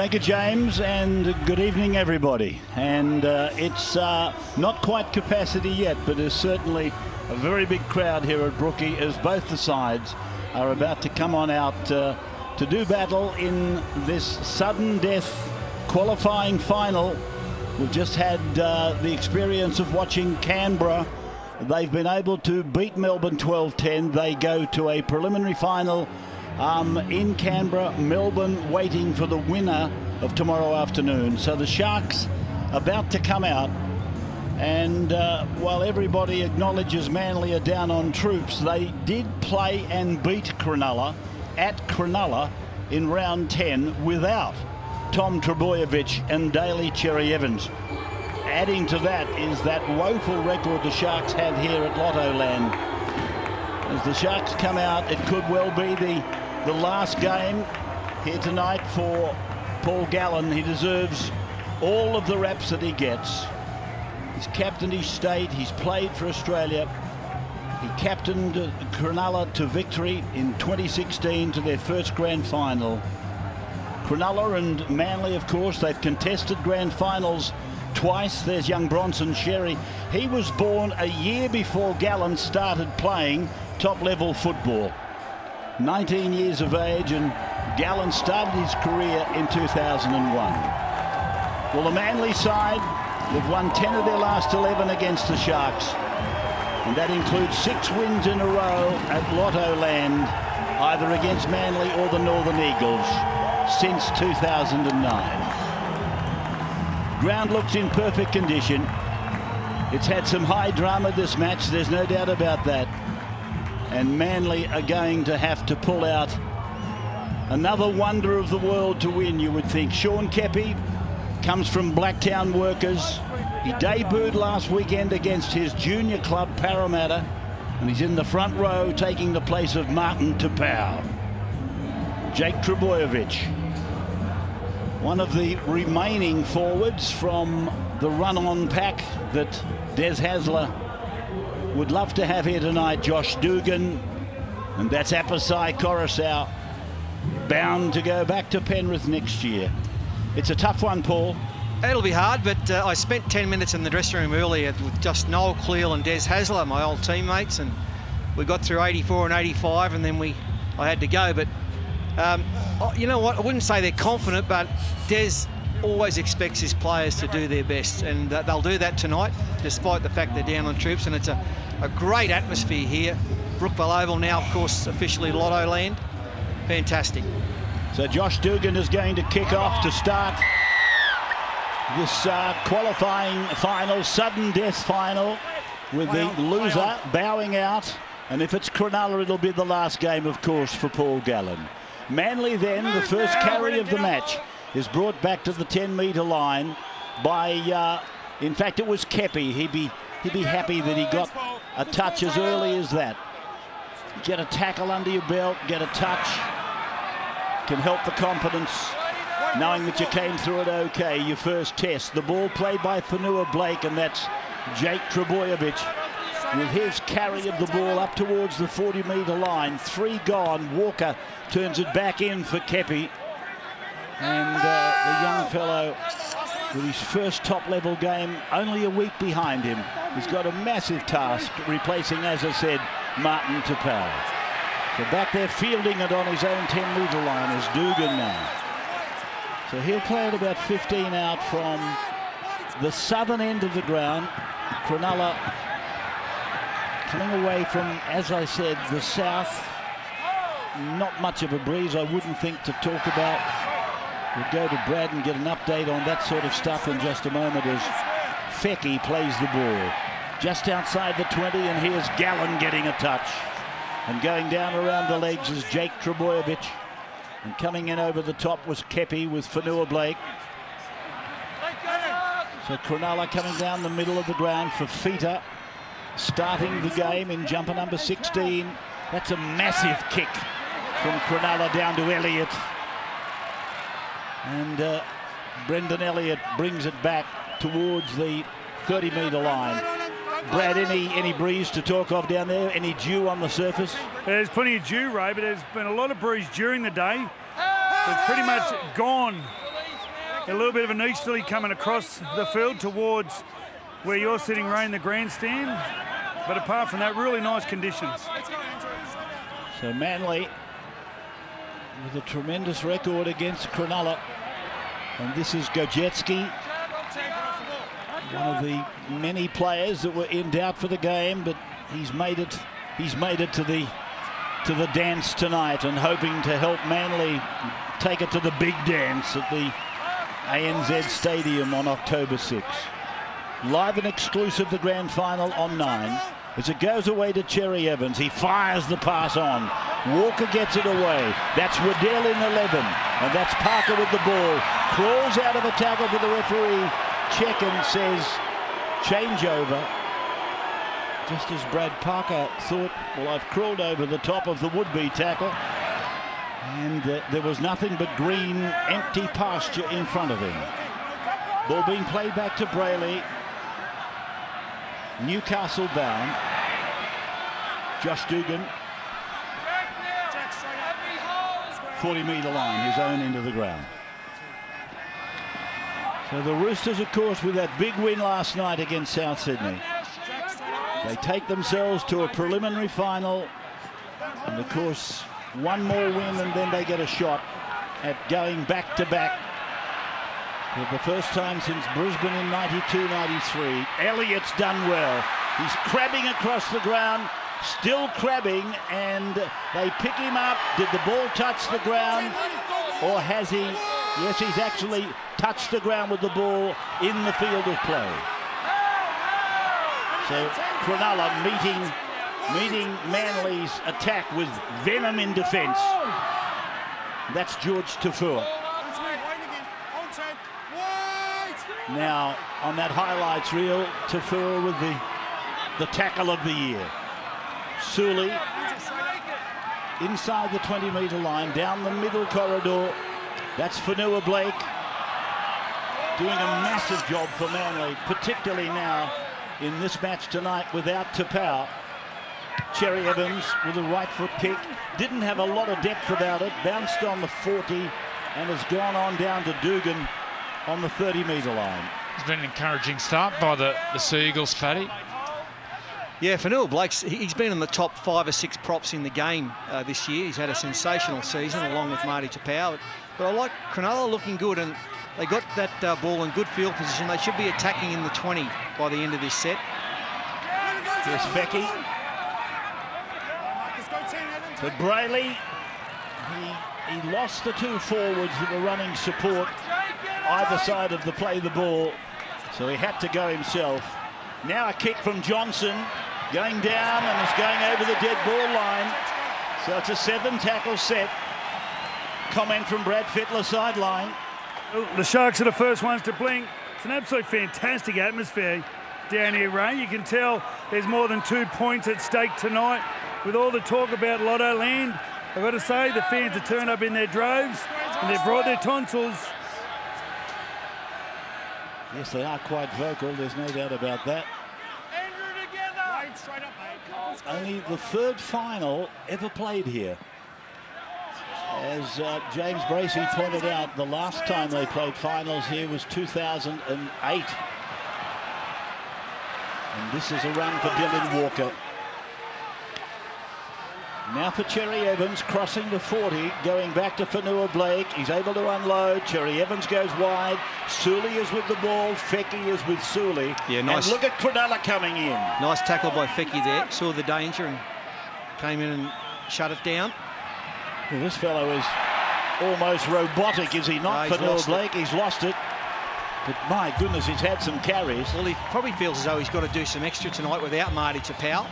Thank you, James, and good evening, everybody. And it's not quite capacity yet, but there's certainly a very big crowd here at Brookie as both the sides are about to come on out to do battle in this sudden death qualifying final. We've just had the experience of watching Canberra. They've been able to beat Melbourne 12-10. They go to a preliminary final in Canberra. Melbourne waiting for the winner of tomorrow afternoon. So the Sharks about to come out. And while everybody acknowledges Manly are down on troops, they did play and beat Cronulla at Cronulla in round 10 without Tom Trbojevic and Daly Cherry Evans. Adding to that is that woeful record the Sharks have here at Lottoland. As the Sharks come out, it could well be the last game here tonight for Paul Gallen. He deserves all of the raps that he gets. He's captained his state, he's played for Australia. He captained Cronulla to victory in 2016 to their first grand final. Cronulla and Manly, of course, they've contested grand finals twice. There's young Bronson Xerri. He was born a year before Gallen started playing top-level football. 19 years of age, and Gallen started his career in 2001. Well, the Manly side, they've won 10 of their last 11 against the Sharks, and that includes 6 wins in a row at Lottoland, either against Manly or the Northern Eagles, since 2009. Ground looks in perfect condition. It's had some high drama this match, there's no doubt about that. And Manly are going to have to pull out another wonder of the world to win, you would think. Sean Keppie comes from Blacktown Workers. He debuted last weekend against his junior club, Parramatta, and he's in the front row taking the place of Martin Tapau. Jake Trbojevic, one of the remaining forwards from the run-on pack that Des Hasler would love to have here tonight. Josh Dugan, and that's Apisai Coruscant, bound to go back to Penrith next year. It's a tough one, Paul. It'll be hard, but I spent 10 minutes in the dressing room earlier with just Noel Cleal and Des Hasler, my old teammates, and we got through 84 and 85, and then I had to go. But you know what? I wouldn't say they're confident, but Des always expects his players to do their best, and they'll do that tonight, despite the fact they're down on troops. And it's a great atmosphere here. Brookvale Oval now, of course, officially Lottoland. Fantastic. So Josh Dugan is going to kick off to start this qualifying final, sudden death final, with the loser bowing out. And if it's Cronulla, it'll be the last game, of course, for Paul Gallen. Manly then, the first carry of the match, is brought back to the 10-metre line by, in fact, it was Keppie. He'd be happy that he got a touch as early as that. Get a tackle under your belt, get a touch, can help the confidence, knowing that you came through it okay, your first test. The ball played by Fanua Blake, and that's Jake Trbojevic with his carry of the ball up towards the 40-metre line. 3 gone. Walker turns it back in for Keppie. And the young fellow with his first top-level game only a week behind him. He's got a massive task replacing, as I said, Martin Tapau. So back there fielding it on his own 10-metre line is Dugan now. So he'll play at about 15 out from the southern end of the ground. Cronulla coming away from, as I said, the south. Not much of a breeze, I wouldn't think, to talk about. We'll go to Brad and get an update on that sort of stuff in just a moment as Fecky plays the ball. Just outside the 20, and here's Gallen getting a touch. And going down around the legs is Jake Trbojevic. And coming in over the top was Keppie with Fanua Blake. So Cronulla coming down the middle of the ground for Feta, starting the game in jumper number 16. That's a massive kick from Cronulla down to Elliott. And Brendan Elliott brings it back towards the 30-metre line. Brad, any breeze to talk of down there? Any dew on the surface? There's plenty of dew, Ray, but there's been a lot of breeze during the day. It's pretty much gone A little bit of an easterly coming across the field towards where you're sitting, Ray, in the grandstand. But apart from that, really nice conditions. So Manly with a tremendous record against Cronulla. And this is Gojecki, one of the many players that were in doubt for the game, but he's made it to the dance tonight, and hoping to help Manly take it to the big dance at the ANZ Stadium on October 6. Live and exclusive, the grand final on 9. As it goes away to Cherry Evans, he fires the pass on. Walker gets it away. That's Waddell in 11, and that's Parker with the ball. Crawls out of a tackle to the referee. Check and says changeover. Just as Brad Parker thought, well, I've crawled over the top of the would-be tackle. And there was nothing but green, empty pasture in front of him. Ball being played back to Brayley. Newcastle bound. Josh Dugan. 40-metre line, his own end of the ground. So the Roosters, of course, with that big win last night against South Sydney, they take themselves to a preliminary final. And, of course, one more win and then they get a shot at going back-to-back for the first time since Brisbane in 92-93. Elliott's done well. He's crabbing across the ground, still crabbing, and they pick him up. Did the ball touch the ground, or has he? Yes, he's actually touched the ground with the ball in the field of play. So Cronulla meeting Manly's attack with venom in defence. That's George Tafua. Now on that highlights reel, Tafua with the tackle of the year. Sully inside the 20-metre line, down the middle corridor. That's Fanua Blake doing a massive job for Manly, particularly now in this match tonight without Tapau. Cherry Evans with a right foot kick. Didn't have a lot of depth about it. Bounced on the 40 and has gone on down to Dugan on the 30-metre line. It's been an encouraging start by the Sea Eagles, Fatty. Yeah, Fanua Blake's, he's been in the top 5 or 6 props in the game this year. He's had a sensational season along with Marty Tapau. But I like Cronulla looking good, and they got that ball in good field position. They should be attacking in the 20 by the end of this set. Here's Fecky. But Brayley, he lost the 2 forwards that were running support either side of the play the ball, so he had to go himself. Now a kick from Johnson, going down and is going over the dead ball line. So it's a 7-tackle set. Comment from Brad Fittler sideline. The Sharks are the first ones to blink. It's an absolute fantastic atmosphere down here, Ray. You can tell there's more than 2 points at stake tonight. With all the talk about Lotto Land, I've got to say the fans have turned up in their droves and they've brought their tonsils. Yes, they are quite vocal, there's no doubt about that. Only the 3rd final ever played here. As James Bracey pointed out, the last time they played finals here was 2008. And this is a run for Dylan Walker. Now for Cherry Evans, crossing the 40, going back to Fanua Blake. He's able to unload. Cherry Evans goes wide. Sully is with the ball. Fecky is with Sully. Yeah, nice. And look at Cronulla coming in. Nice tackle by Fecky there. Saw the danger and came in and shut it down. Well, this fellow is almost robotic, is he not? Fanua Blake, he's lost it. But my goodness, he's had some carries. Well, he probably feels as though he's got to do some extra tonight without Marty Tapau.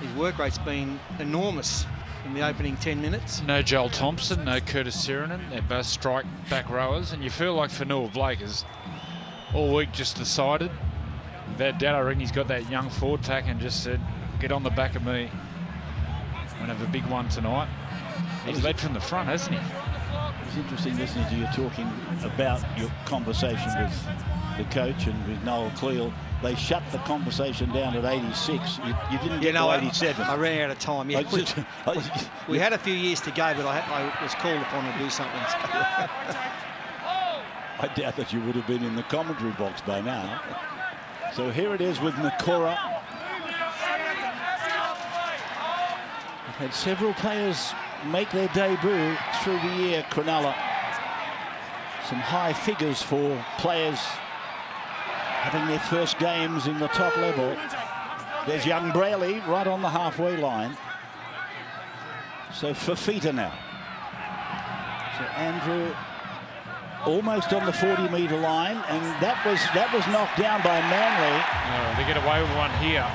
His work rate's been enormous in the opening 10 minutes. No Joel Thompson, no Curtis Sirenen. They're both strike back rowers, and you feel like Fanua Blake has all week just decided, without doubt, I reckon he's got that young forward pack and just said, get on the back of me. We'll have a big one tonight. He's led from the front, hasn't he? It's interesting listening to you talking about your conversation with the coach and with Noel Cleal. They shut the conversation down at 86. You didn't get to 87. I ran out of time. Yeah, we had a few years to go, but I was called upon to do something. I doubt that you would have been in the commentary box by now. So here it is with Nakora. We've had several players make their debut through the year, Cronulla. Some high figures for players having their first games in the top level. There's young Brayley right on the halfway line. So Fafita now. So Andrew almost on the 40-metre line, and that was knocked down by Manly. No, they get away with one here.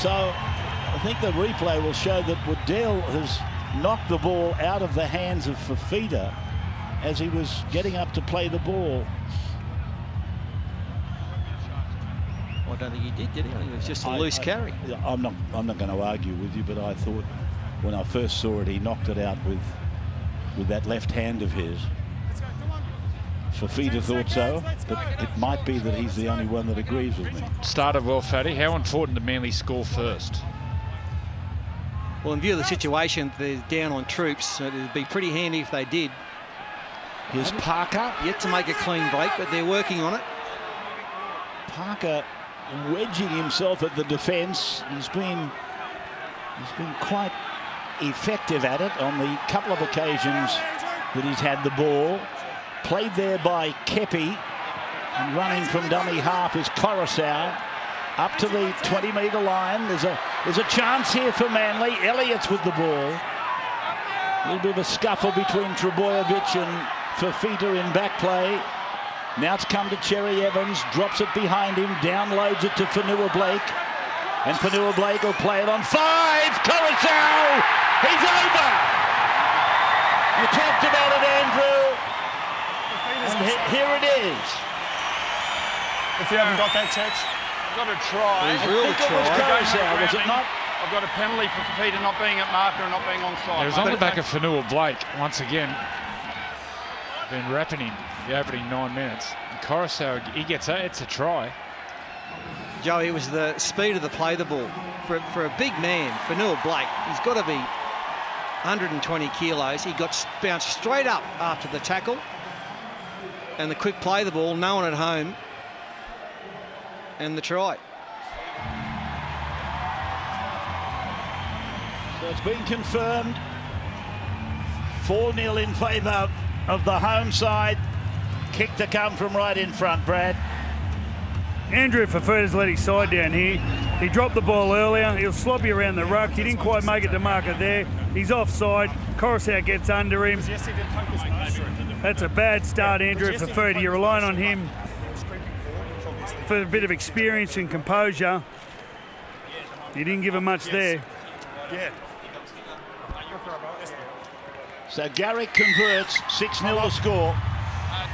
So I think the replay will show that Waddell has knocked the ball out of the hands of Fafita as he was getting up to play the ball. I don't think he did he? It was just a loose carry. I'm not going to argue with you, but I thought when I first saw it, he knocked it out with that left hand of his. Fafita thought so, but it might be that he's the only one that agrees with me. Started well, Fatty. How important did Manly score first? Well, in view of the situation, they're down on troops, so it'd be pretty handy if they did. Here's Parker. Yet to make a clean break, but they're working on it. Parker wedging himself at the defence. He's been quite effective at it on the couple of occasions that he's had the ball. Played there by Kepi, and running from dummy half is Coruscant. Up to the 20-metre line. There's a chance here for Manly. Elliott's with the ball. A little bit of a scuffle between Trebojevic and Fafita in back play. Now it's come to Cherry Evans, drops it behind him, downloads it to Fanua Blake. And Fanua Blake will play it on 5. Coruscant! He's over! You talked about it, Andrew. And here it is. If you haven't got that, Church, I've got to try. He's really Was it not? I've got a penalty for Peter not being at marker and not being onside. It was on the back of Fanua Blake once again. Been wrapping him the opening 9 minutes. And Coruscant, he gets it. It's a try. Joey, it was the speed of the play the ball. For a big man, Fanua Blake, he's got to be 120 kilos. He got bounced straight up after the tackle. And the quick play the ball, no one at home. And the try. So it's been confirmed. 4-0 in favour of the home side. Kick to come from right in front, Brad. Andrew Fafita's let his side down here. He dropped the ball earlier. He was sloppy around the ruck. He didn't quite make it to marker there. He's offside. Coruscant gets under him. That's a bad start, Andrew Fafita. You're relying on him for a bit of experience and composure. He didn't give him much there. So Garrick converts, 6-0 to score.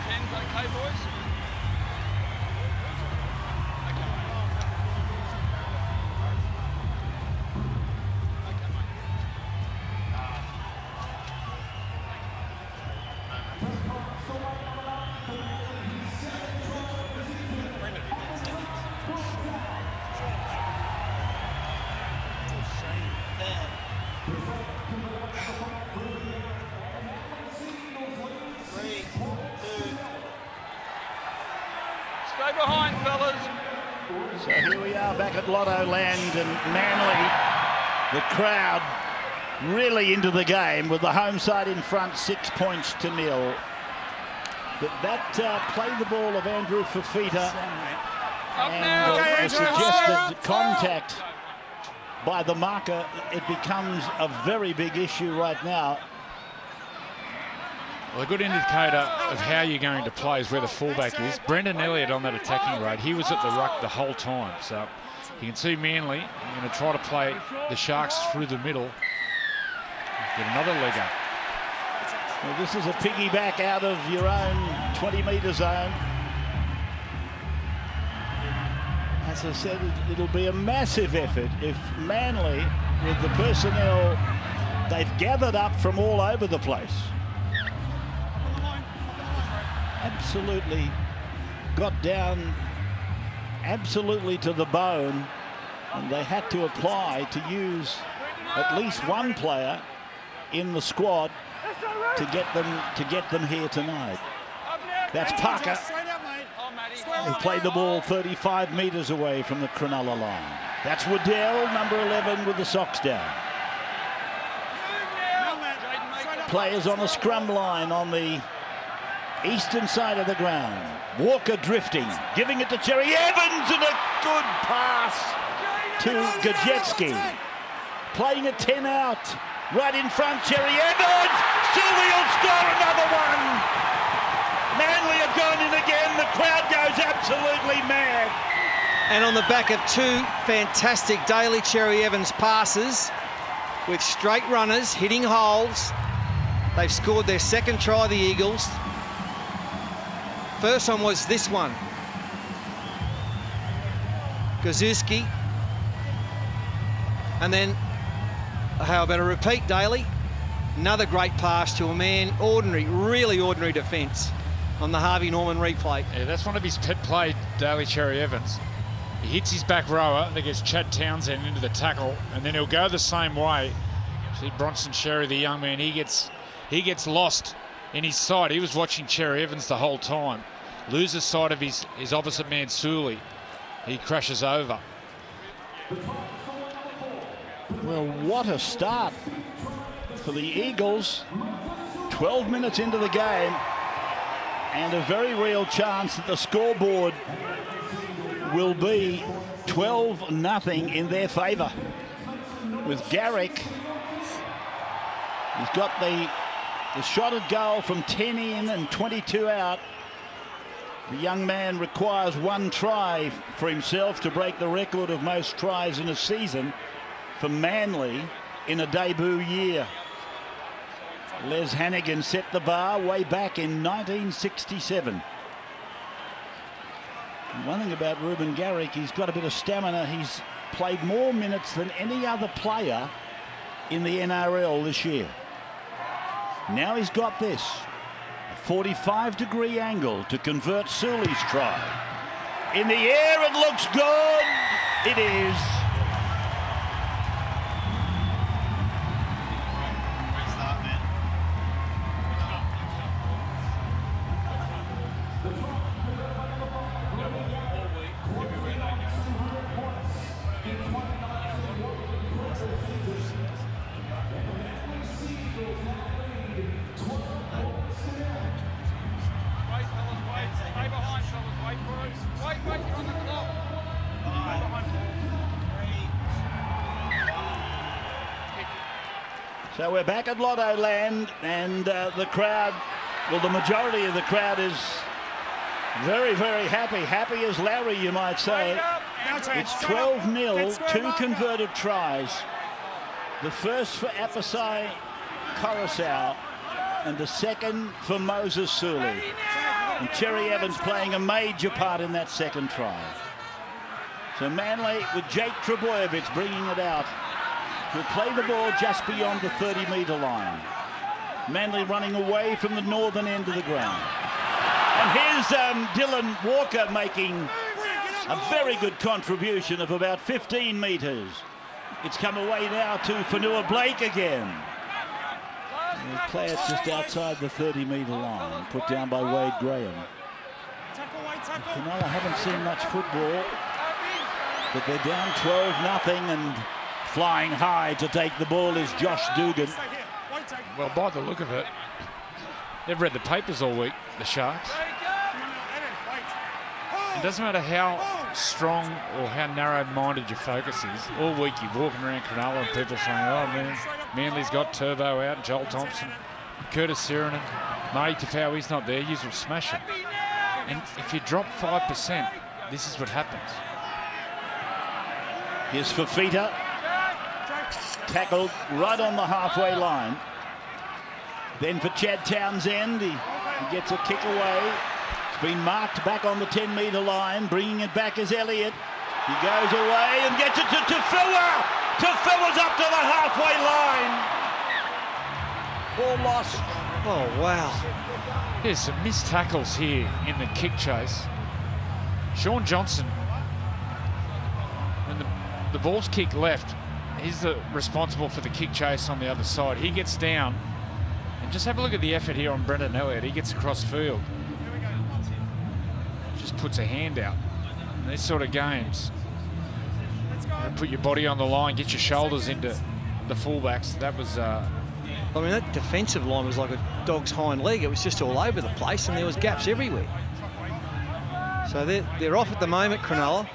10's okay, boys? Stay behind, fellas. So here we are back at Lotto Land, and Manly, the crowd really into the game with the home side in front, 6 points to 0. But that play the ball of Andrew Fafita and a suggested contact by the marker, it becomes a very big issue right now. Well, a good indicator of how you're going to play is where the fullback is. Brendan Elliott on that attacking raid, he was at the ruck the whole time. So you can see Manly are going to try to play the Sharks through the middle. Get another leg up. Well, this is a piggyback out of your own 20-metre zone. As I said, it'll be a massive effort if Manly, with the personnel they've gathered up from all over the place, absolutely got down absolutely to the bone, and they had to apply to use at least one player in the squad to get them here tonight. That's Parker, who played the ball 35 metres away from the Cronulla line. That's Waddell, number 11, with the socks down. Players on the scrum line on the eastern side of the ground. Walker drifting, giving it to Cherry Evans, and a good pass to Gajewski. Playing a 10 out, right in front, Cherry Evans. Sully will score another one. Manly have gone in again. The crowd goes absolutely mad. And on the back of two fantastic Daly Cherry Evans passes with straight runners hitting holes, they've scored their second try, the Eagles. First one was this one. Gajewski. And then, how about a repeat, Daly? Another great pass to a man, ordinary, really ordinary defence on the Harvey Norman replay. Yeah, that's one of his pet play, Daly Cherry Evans. He hits his back rower, that gets Chad Townsend into the tackle, and then he'll go the same way. See Bronson Sherry, the young man, he gets lost in his side. He was watching Cherry Evans the whole time. Loses sight of his opposite man, Sully. He crashes over. Well, what a start for the Eagles. 12 minutes into the game, and a very real chance that the scoreboard will be 12-0 in their favour. With Garrick, he's got the shot at goal from 10 in and 22 out. The young man requires one try for himself to break the record of most tries in a season for Manly in a debut year. Les Hannigan set the bar way back in 1967. And one thing about Reuben Garrick, he's got a bit of stamina. He's played more minutes than any other player in the NRL this year. Now he's got this, a 45-degree angle to convert Sully's try. In the air, it looks good. It is. So we're back at Lotto Land, and the crowd, well, the majority of the crowd is very, very happy. Happy as Larry, you might say. It's 12-0, two converted tries. The first for Apasai Coruscant, and the second for Moses Sully. And Cherry Evans playing a major part in that second try. So Manly with Jake Trebojevic bringing it out. He'll play the ball just beyond the 30-metre line. Manly running away from the northern end of the ground. And here's Dylan Walker making a very good contribution of about 15 metres. It's come away now to Fanua Blake again. He'll play it just outside the 30-metre line, put down by Wade Graham. Cronulla haven't seen much football, but they're down 12-0, and flying high to take the ball is Josh Dugan. Well, by the look of it, they've read the papers all week, the Sharks. It doesn't matter how strong or how narrow-minded your focus is. All week you're walking around Cronulla and people saying, oh man, Manly's got Turbo out, Joel Thompson, Curtis Sirenen, Marty Tafau, he's not there, you will smash him. And if you drop 5%, this is what happens. Here's Fafita, tackled right on the halfway line. Then for Chad Townsend, he gets a kick away. It's been marked back on the 10-metre line. Bringing it back is Elliott. He goes away and gets it to Tafua. Tafua's up to the halfway line. Ball lost. Oh, wow. There's some missed tackles here in the kick chase. Sean Johnson, when the ball's kicked left, he's responsible for the kick chase on the other side. He gets down, and just have a look at the effort here on Brendan Elliott. He gets across field. just puts a hand out. In these sort of games, you put your body on the line, get your shoulders into the fullbacks. That was... I mean, that defensive line was like a dog's hind leg. It was just all over the place, and there was gaps everywhere. So they're off at the moment, Cronulla.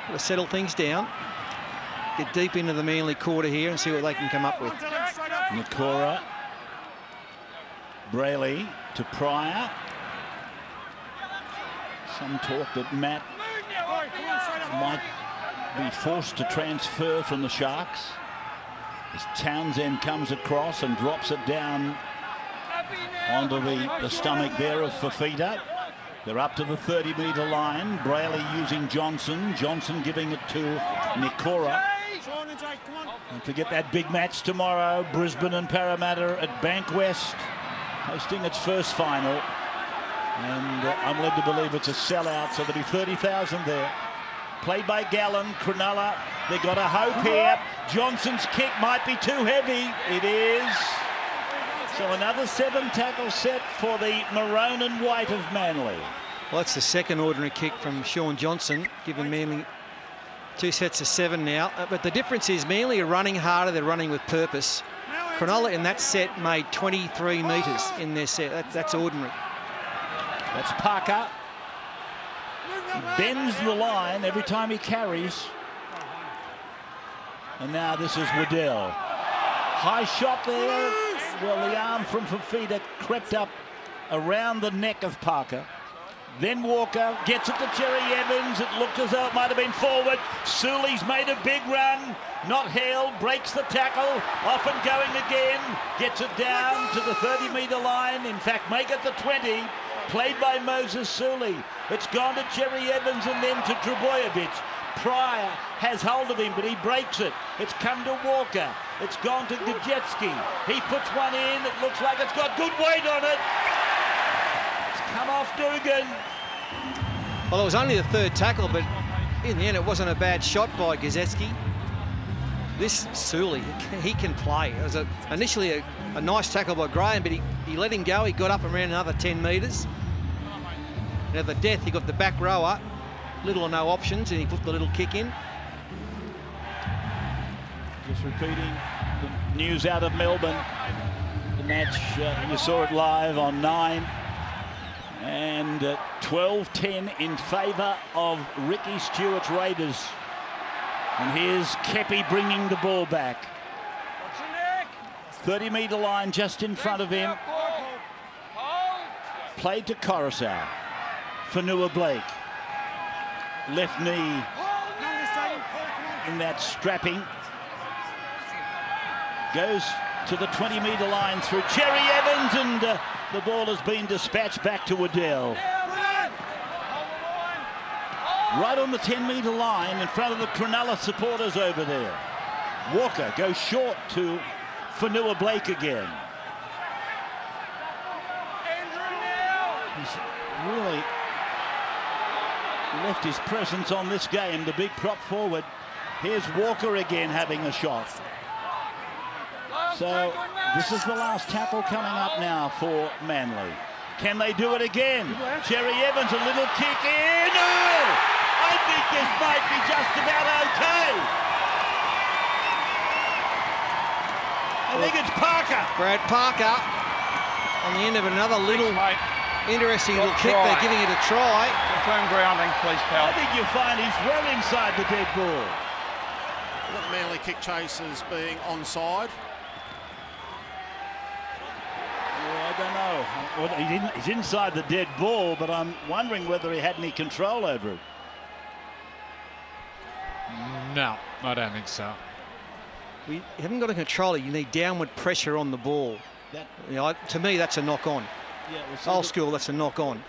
Got to settle things down. Get deep into the Manly quarter here and see what they can come up with. Nikora. Brayley to Pryor. Some talk that Matt might be forced to transfer from the Sharks as Townsend comes across and drops it down onto the stomach there of Fafita. They're up to the 30-metre line. Brayley using Johnson. Johnson giving it to Nikora. Don't forget that big match tomorrow. Brisbane and Parramatta at Bankwest, hosting its first final. And I'm led to believe it's a sellout, so there'll be 30,000 there. Played by Gallen, Cronulla. They got a hope here. Johnson's kick might be too heavy. It is. So another 7-tackle set for the maroon and white of Manly. Well, that's the second ordinary kick from Sean Johnson, giving Manly 2 sets of 7 now. But the difference is Manly are running harder. They're running with purpose. Cronulla in that set made 23 metres in their set. That's ordinary. That's Parker. He bends the line every time he carries. And now this is Waddell. High shot there. Well, the arm from Fafita crept up around the neck of Parker. Then Walker gets it to Cherry Evans. It looked as though it might have been forward. Sully's made a big run. Not held. Breaks the tackle. Off and going again. Gets it down to the 30-metre line. In fact, make it the 20. Played by Moses Sully. It's gone to Cherry Evans and then to Trbojevic. Pryor has hold of him, but he breaks it. It's come to Walker. It's gone to Gajewski. He puts one in. It looks like it's got good weight on it. It's come off Dugan. Well, it was only the third tackle, but in the end, it wasn't a bad shot by Gajewski. This Sully, he can play. It was initially a nice tackle by Graham, but he let him go. He got up and ran another 10 metres. Now the death, he got the back rower, little or no options, and he put the little kick in. Just repeating the news out of Melbourne. The match, you saw it live on 9. And 12-10 in favour of Ricky Stewart's Raiders. And here's Kepi bringing the ball back. 30-metre line just in front of him. Played to Coruscant. Fanua Blake. Left knee in that strapping. Goes to the 20-metre line through Cherry Evans, and the ball has been dispatched back to Waddell. Right on the 10-metre line in front of the Cronulla supporters over there. Walker goes short to Fanua Blake again. He's really left his presence on this game, the big prop forward. Here's Walker again having a shot. So this is the last tackle coming up now for Manly. Can they do it again? Cherry Evans, a little kick in. Oh! I think this might be just about okay. I think it's Parker. Brad Parker on the end of another little interesting little kick. They're giving it a try. Confirm grounding, please, pal. I think you'll find he's well inside the dead ball. That Manly kick chase as being onside. I don't know. Well, he's inside the dead ball, but I'm wondering whether he had any control over it. No, I don't think so. We haven't got a controller. You need downward pressure on the ball. You know, to me, that's a knock-on. Yeah, well, Old school, that's a knock-on.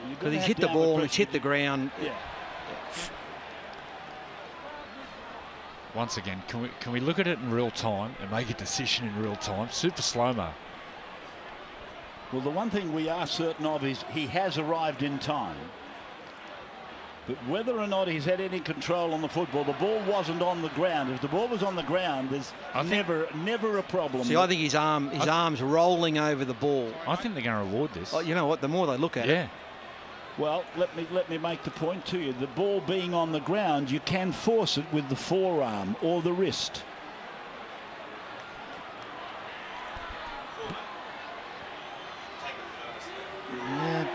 Because he's hit the ball and he's hit the ground. Yeah. Once again, can we look at it in real time and make a decision in real time? Super slow-mo. Well, the one thing we are certain of is he has arrived in time. But whether or not he's had any control on the football, the ball wasn't on the ground. If the ball was on the ground, there's never a problem. See, I think his arm's rolling over the ball. I think they're going to reward this. Oh, you know what? The more they look at it. Well, let me make the point to you. The ball being on the ground, you can force it with the forearm or the wrist. Yeah.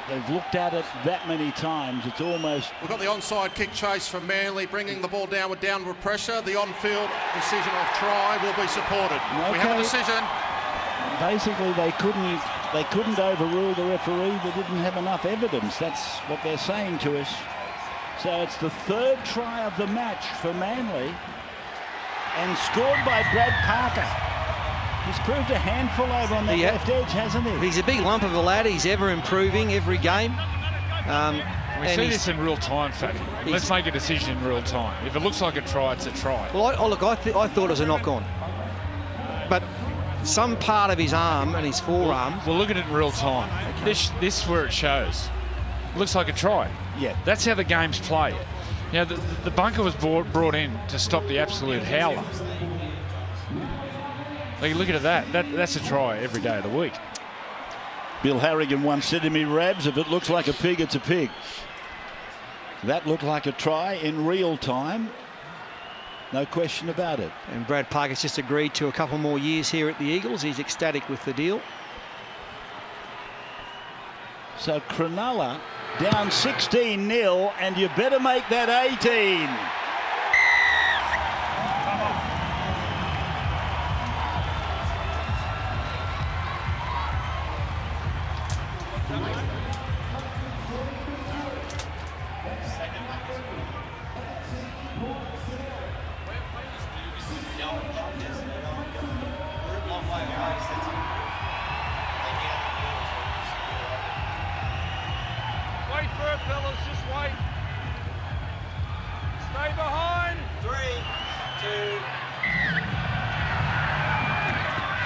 They've looked at it that many times. It's almost... We've got the onside kick chase from Manly, bringing the ball down with downward pressure. The on-field decision of try will be supported. Okay. We have a decision. Basically, they couldn't overrule the referee. They didn't have enough evidence. That's what they're saying to us. So it's the third try of the match for Manly, and scored by Brad Parker. He's proved a handful over on the left edge, hasn't he? He's a big lump of a lad. He's ever improving every game. We see this in real time, Fatty. Let's make a decision in real time. If it looks like a try, it's a try. Well, I thought it was a knock-on. But some part of his arm and his forearm... We'll look at it in real time. Okay. This is where it shows. It looks like a try. Yeah. That's how the game's played. You know, the bunker was brought in to stop the absolute howler. Like, look at that's a try every day of the week. Bill Harrigan once said to me, Rabs, if it looks like a pig, it's a pig. That looked like a try in real time. No question about it. And Brad Parker's just agreed to a couple more years here at the Eagles. He's ecstatic with the deal. So Cronulla down 16-0, and you better make that 18.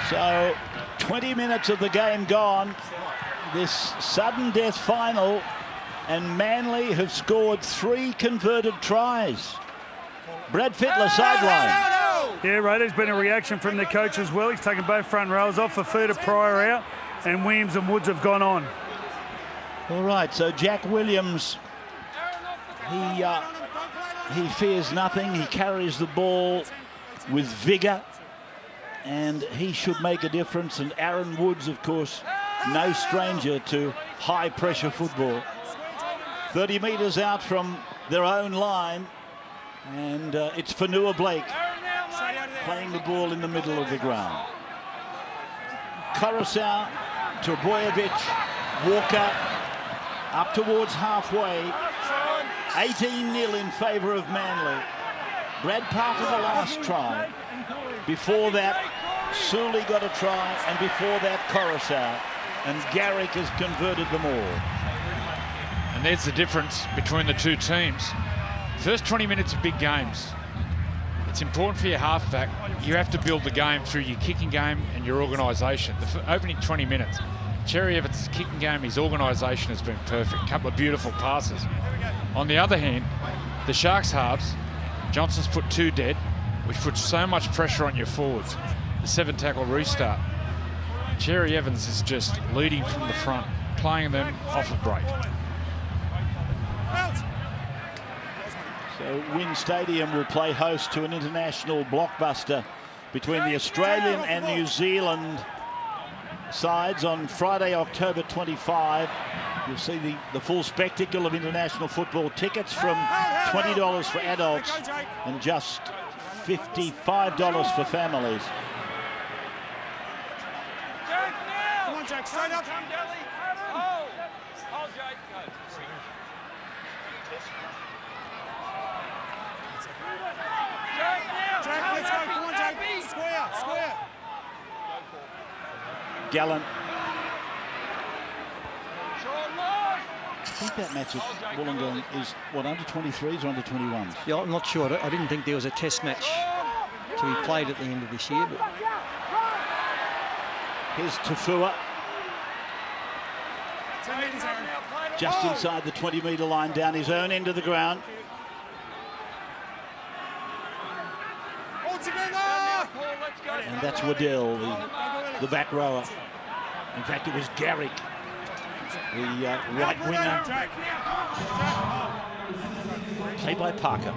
So 20 minutes of the game gone. This sudden death final, and Manly have scored 3 converted tries. Brad Fittler sideline. Yeah, right. There's been a reaction from the coach as well. He's taken both front rows off. Fafita Pryor out, and Williams and Woods have gone on. All right, so Jack Williams, he fears nothing. He carries the ball with vigour, and he should make a difference. And Aaron Woods, of course, no stranger to high-pressure football. 30 metres out from their own line, and it's Fanua Blake playing the ball in the middle of the ground. Coruscant, Trbojevic, Walker, up towards halfway. 18-0 in favour of Manly. Brad Parker the last try. Before that, Sully got a try, and before that, Coruscant. And Garrick has converted them all. And there's the difference between the two teams. First 20 minutes of big games. It's important for your halfback. You have to build the game through your kicking game and your organisation. The opening 20 minutes, Cherry Evans' kicking game, his organisation has been perfect. A couple of beautiful passes. On the other hand, the Sharks halves, Johnson's put 2 dead, which puts so much pressure on your forwards. The 7-tackle restart. Cherry Evans is just leading from the front, playing them off a break. So Wynn Stadium will play host to an international blockbuster between the Australian and New Zealand sides on Friday, October 25. You'll see the full spectacle of international football. Tickets from $20 for adults and just $55 for families. Come on, Jack, straight up. Jack, let's go. Come on, Jack. Square. Gallant. I think that match at Warringah is, what, under 23s or under 21s? Yeah, I'm not sure. I didn't think there was a test match to be played at the end of this year. But here's Tafua. Just inside the 20-metre line, down his own end of the ground. And that's Waddell, the back rower. In fact, it was Garrick, the right winger, played by Parker.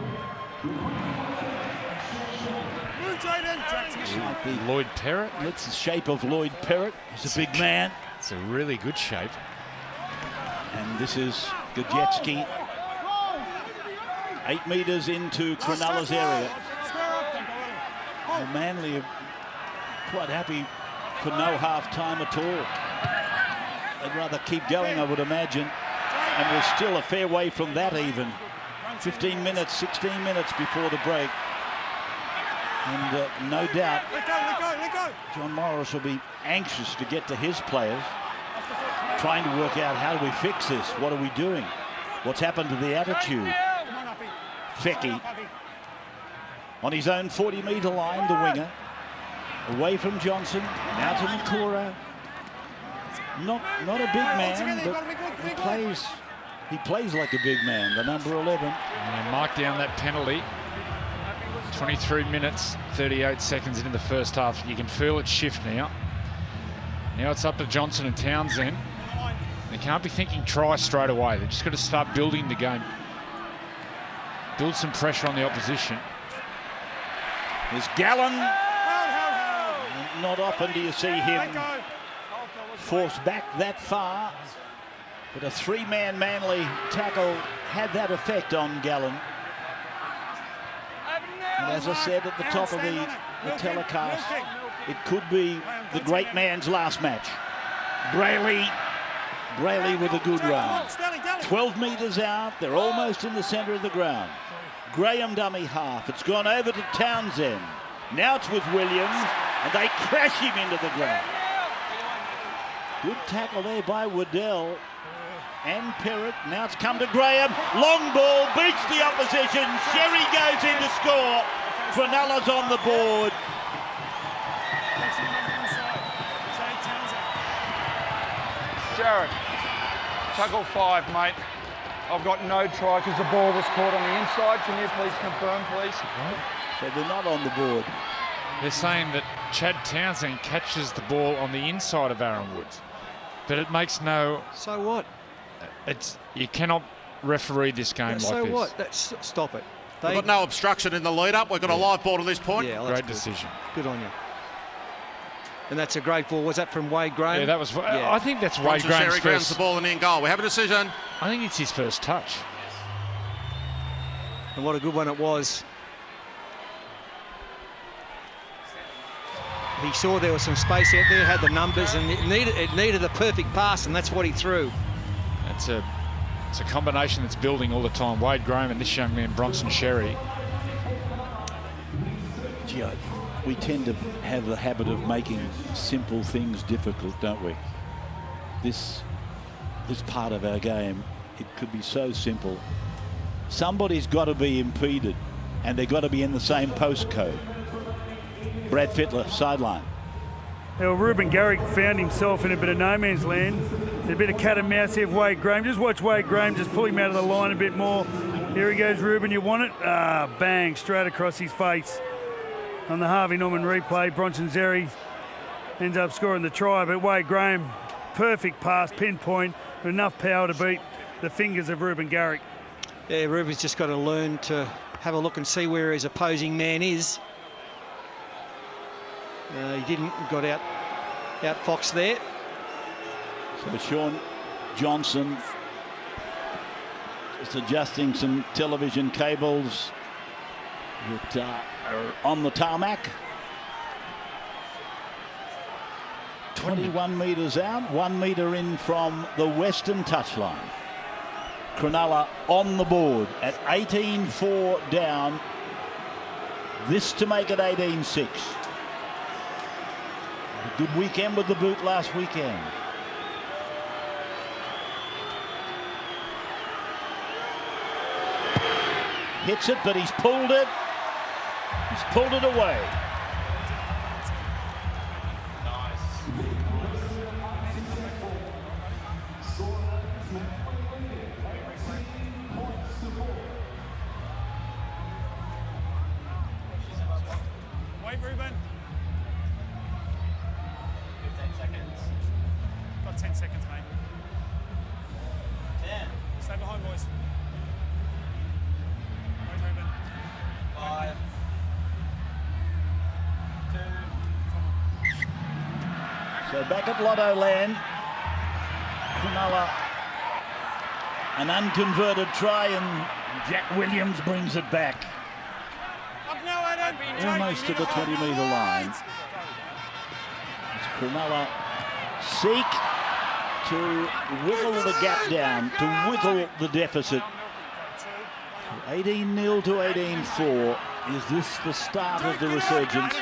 Lloyd Perrott. That's the shape of Lloyd Perrott. He's a big man. It's a really good shape. And this is Gadjetsky. 8 metres into Cronulla's area. Well, Manly are quite happy for no half-time at all. They'd rather keep going, I would imagine. And we're still a fair way from that even. 15 minutes, 16 minutes before the break. And no doubt, John Morris will be anxious to get to his players, trying to work out, how do we fix this? What are we doing? What's happened to the attitude? Fecky on his own 40-metre line, the winger, away from Johnson, now to Nakura. Not a big man, but he plays like a big man, the number 11. And mark down that penalty. 23 minutes, 38 seconds into the first half. You can feel it shift now. Now it's up to Johnson and Townsend. They can't be thinking try straight away. They've just got to start building the game. Build some pressure on the opposition. There's Gallen. Not often do you see him forced back that far, but a 3-man Manly tackle had that effect on Gallen. And as I said at the top of the telecast, it could be the great man's last match. Brayley with a good run. 12 metres out, they're almost in the centre of the ground. Graham dummy half, it's gone over to Townsend. Now it's with Williams, and they crash him into the ground. Good tackle there by Waddell and Perrott. Now it's come to Graham. Long ball, beats the opposition. Sherry goes in to score. Cronulla's on the board. Jared, tackle 5, mate. I've got no try because the ball was caught on the inside. Can you please confirm, please? So they're not on the board. They're saying that Chad Townsend catches the ball on the inside of Aaron Woods. But it makes no... So what? You cannot referee this game like this. So what? Stop it. We've got no obstruction in the lead-up. We've got a live ball to this point. Yeah, great decision. Good on you. And that's a great ball. Was that from Wade Graham? Yeah, that was... Yeah. I think that's Wade Graham's Sherry grounds first... the ball and in goal. We have a decision. I think it's his first touch. And what a good one it was. He saw there was some space out there, had the numbers, and it needed the perfect pass, and that's what he threw. It's a combination that's building all the time. Wade Graham and this young man, Bronson Sherry. Gee, we tend to have the habit of making simple things difficult, don't we? This part of our game, it could be so simple. Somebody's got to be impeded, and they've got to be in the same postcode. Brad Fittler, sideline. Well, Ruben Garrick found himself in a bit of no man's land. A bit of cat and mouse here with Wade Graham. Just watch Wade Graham just pull him out of the line a bit more. Here he goes, Ruben, you want it? Bang, straight across his face. On the Harvey Norman replay, Bronson Xerri ends up scoring the try, but Wade Graham, perfect pass, pinpoint, with enough power to beat the fingers of Ruben Garrick. Yeah, Ruben's just got to learn to have a look and see where his opposing man is. He got out-foxed there. So Sean Johnson just adjusting some television cables that are on the tarmac. 21 metres out, 1 metre in from the western touchline. Cronulla on the board at 18-4 down. This to make it 18-6. A good weekend with the boot last weekend. Hits it, but he's pulled it. He's pulled it away. Stay behind, boys. Wait, movement. 5, 2. So back at Lotto Land, Cronulla, an unconverted try, and Jack Williams brings it back Up now, Adam. almost to the 20-metre line. As Cronulla seek to whittle the gap down, to whittle the deficit. 18-0 to 18-4. Is this the start of the resurgence?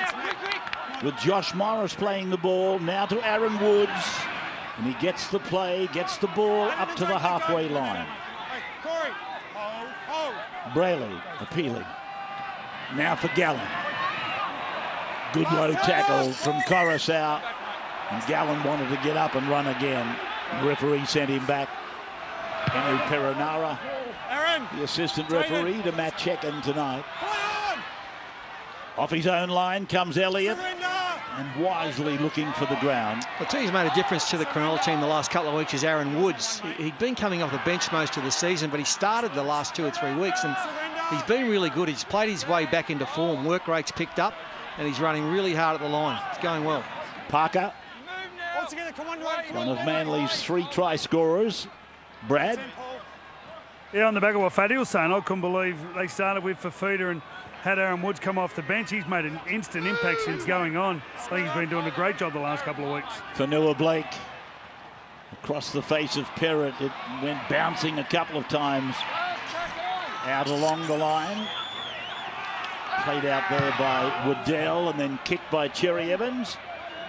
With Josh Morris playing the ball, now to Aaron Woods. And he gets the play, gets the ball up to the halfway line. Brayley appealing. Now for Gallen. Good low tackle from Coruscant. And Gallen wanted to get up and run again. The referee sent him back. Henry Perenara, the assistant referee, to match check-in tonight. Off his own line comes Elliott, and wisely looking for the ground. I'll tell you who's made a difference to the Cronulla team the last couple of weeks is Aaron Woods. He'd been coming off the bench most of the season, but he started the last 2 or 3 weeks, and he's been really good. He's played his way back into form. Work rate's picked up, and he's running really hard at the line. It's going well. Parker, one of Manly's 3 try scorers. Brad? Yeah, on the back of what Fatty was saying, I couldn't believe they started with Fafita and had Aaron Woods come off the bench. He's made an instant impact since going on. I think he's been doing a great job the last couple of weeks. Fanua Blake across the face of Perrott. It went bouncing a couple of times out along the line. Played out there by Waddell and then kicked by Cherry Evans.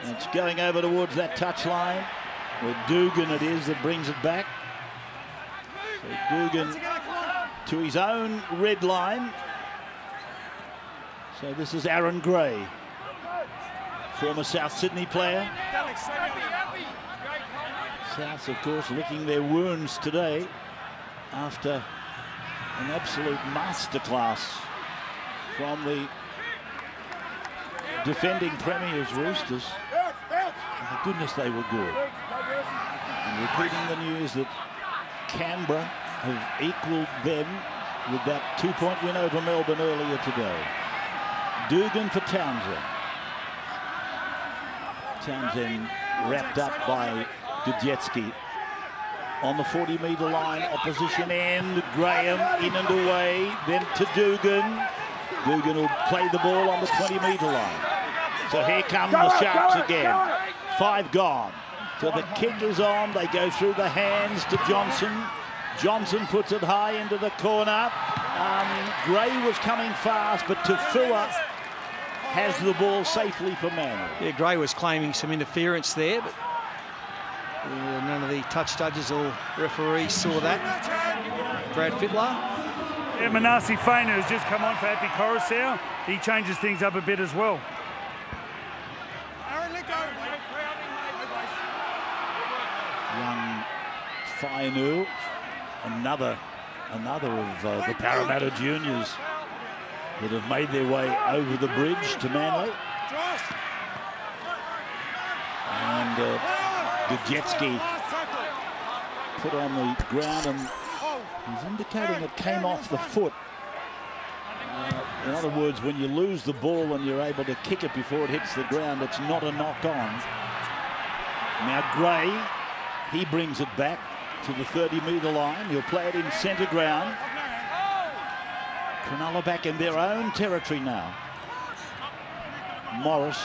And it's going over towards that touchline where Dugan it is that brings it back. So Dugan to his own red line. So this is Aaron Gray, former South Sydney player. South, of course, licking their wounds today after an absolute masterclass from the defending Premiers Roosters. My goodness, they were good. And repeating the news that Canberra have equalled them with that 2-point win over Melbourne earlier today. Dugan for Townsend. Townsend wrapped up by Gajewski. On the 40-metre line, opposition end. Graham in and away, then to Dugan. Dugan will play the ball on the 20-metre line. So here come the Sharks again. 5 gone. So the kick is on. They go through the hands to Johnson. Johnson puts it high into the corner. Gray was coming fast, but Tafua has the ball safely for Manly. Yeah, Gray was claiming some interference there, but none of the touch judges or referees saw that. Brad Fittler. Yeah, Manasi Faina has just come on for Happy Coruscant. He changes things up a bit as well. Young Fainu, another of the Parramatta juniors that have made their way over the bridge to Manly. And Gajewski put on the ground, and he's indicating it came off the foot. In other words, when you lose the ball and you're able to kick it before it hits the ground, it's not a knock-on. Now Gray, he brings it back to the 30-metre line. He'll play it in centre ground. Cronulla back in their own territory now. Morris.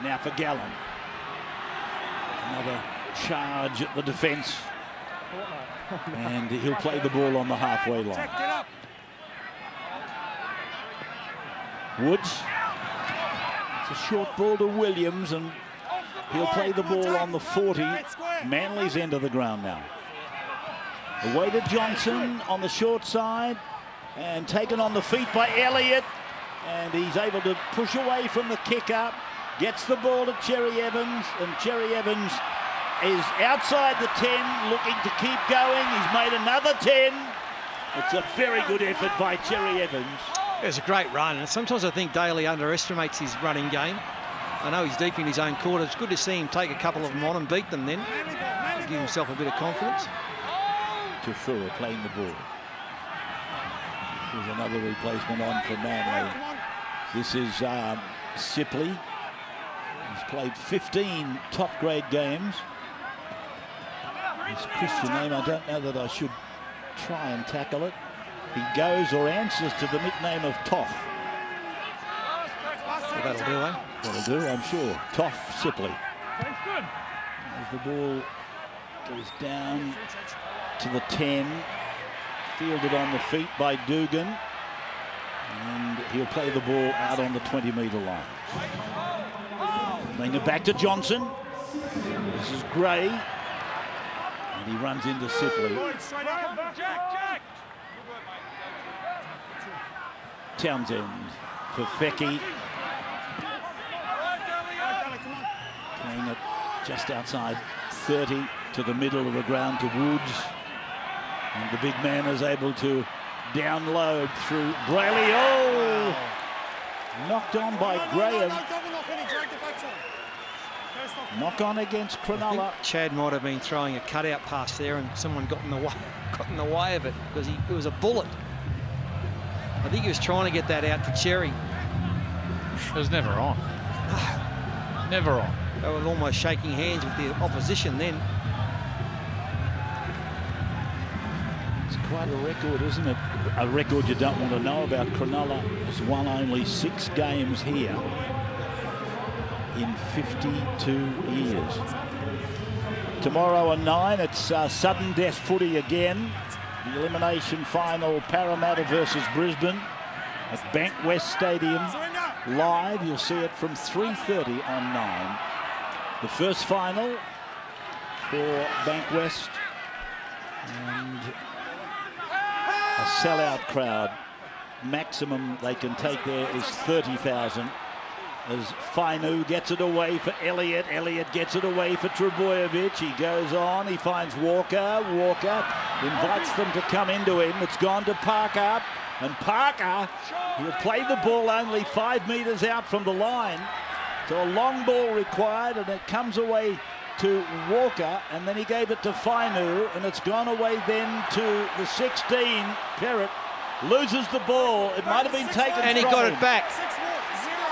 Now for Gallen. Another charge at the defence. And he'll play the ball on the halfway line. Woods. It's a short ball to Williams, and he'll play the ball on the 40. Manly's end of the ground now. Away to Johnson on the short side, and taken on the feet by Elliott. And he's able to push away from the kick up. Gets the ball to Cherry Evans, and Cherry Evans is outside the 10, looking to keep going. He's made another 10. It's a very good effort by Cherry Evans. It was a great run, and sometimes I think Daly underestimates his running game. I know he's deep in his own quarter. It's good to see him take a couple of them on and beat them then. Give himself a bit of confidence. Tafua playing the ball. There's another replacement on for Manly. This is Sipley. He's played 15 top-grade games. His Christian name, I don't know that I should try and tackle it. He goes or answers to the nickname of Toff. Well, that'll do, eh? That'll do, I'm sure. Toff Sipley. As the ball goes down to the 10, fielded on the feet by Dugan, and he'll play the ball out on the 20-metre line. Playing it back to Johnson. This is Gray, and he runs into Sipley. Townsend for Fecky. Playing it just outside 30 to the middle of the ground to Woods. And the big man is able to download through Brayley. Oh! Knocked on by Graham. Knock on against Cronulla. Chad might have been throwing a cutout pass there and someone got in the way of it because it was a bullet. I think he was trying to get that out to Cherry. It was never on. Never on. They were almost shaking hands with the opposition then. It's quite a record, isn't it? A record you don't want to know about. Cronulla has won only 6 games here in 52 years. Tomorrow at 9, it's sudden death footy again. The elimination final, Parramatta versus Brisbane at Bankwest Stadium. Live, you'll see it from 3:30 on 9. The first final for Bankwest, and a sellout crowd. Maximum they can take there is 30,000. As Fainu gets it away for Elliott. Elliott gets it away for Trebojevic. He goes on. He finds Walker. Walker invites them to come into him. It's gone to Parker. And Parker, he'll play the ball only 5 metres out from the line. So a long ball required, and it comes away to Walker. And then he gave it to Fainu, and it's gone away then to the 16. Perrott loses the ball. It might have been taken and he from got him. it back.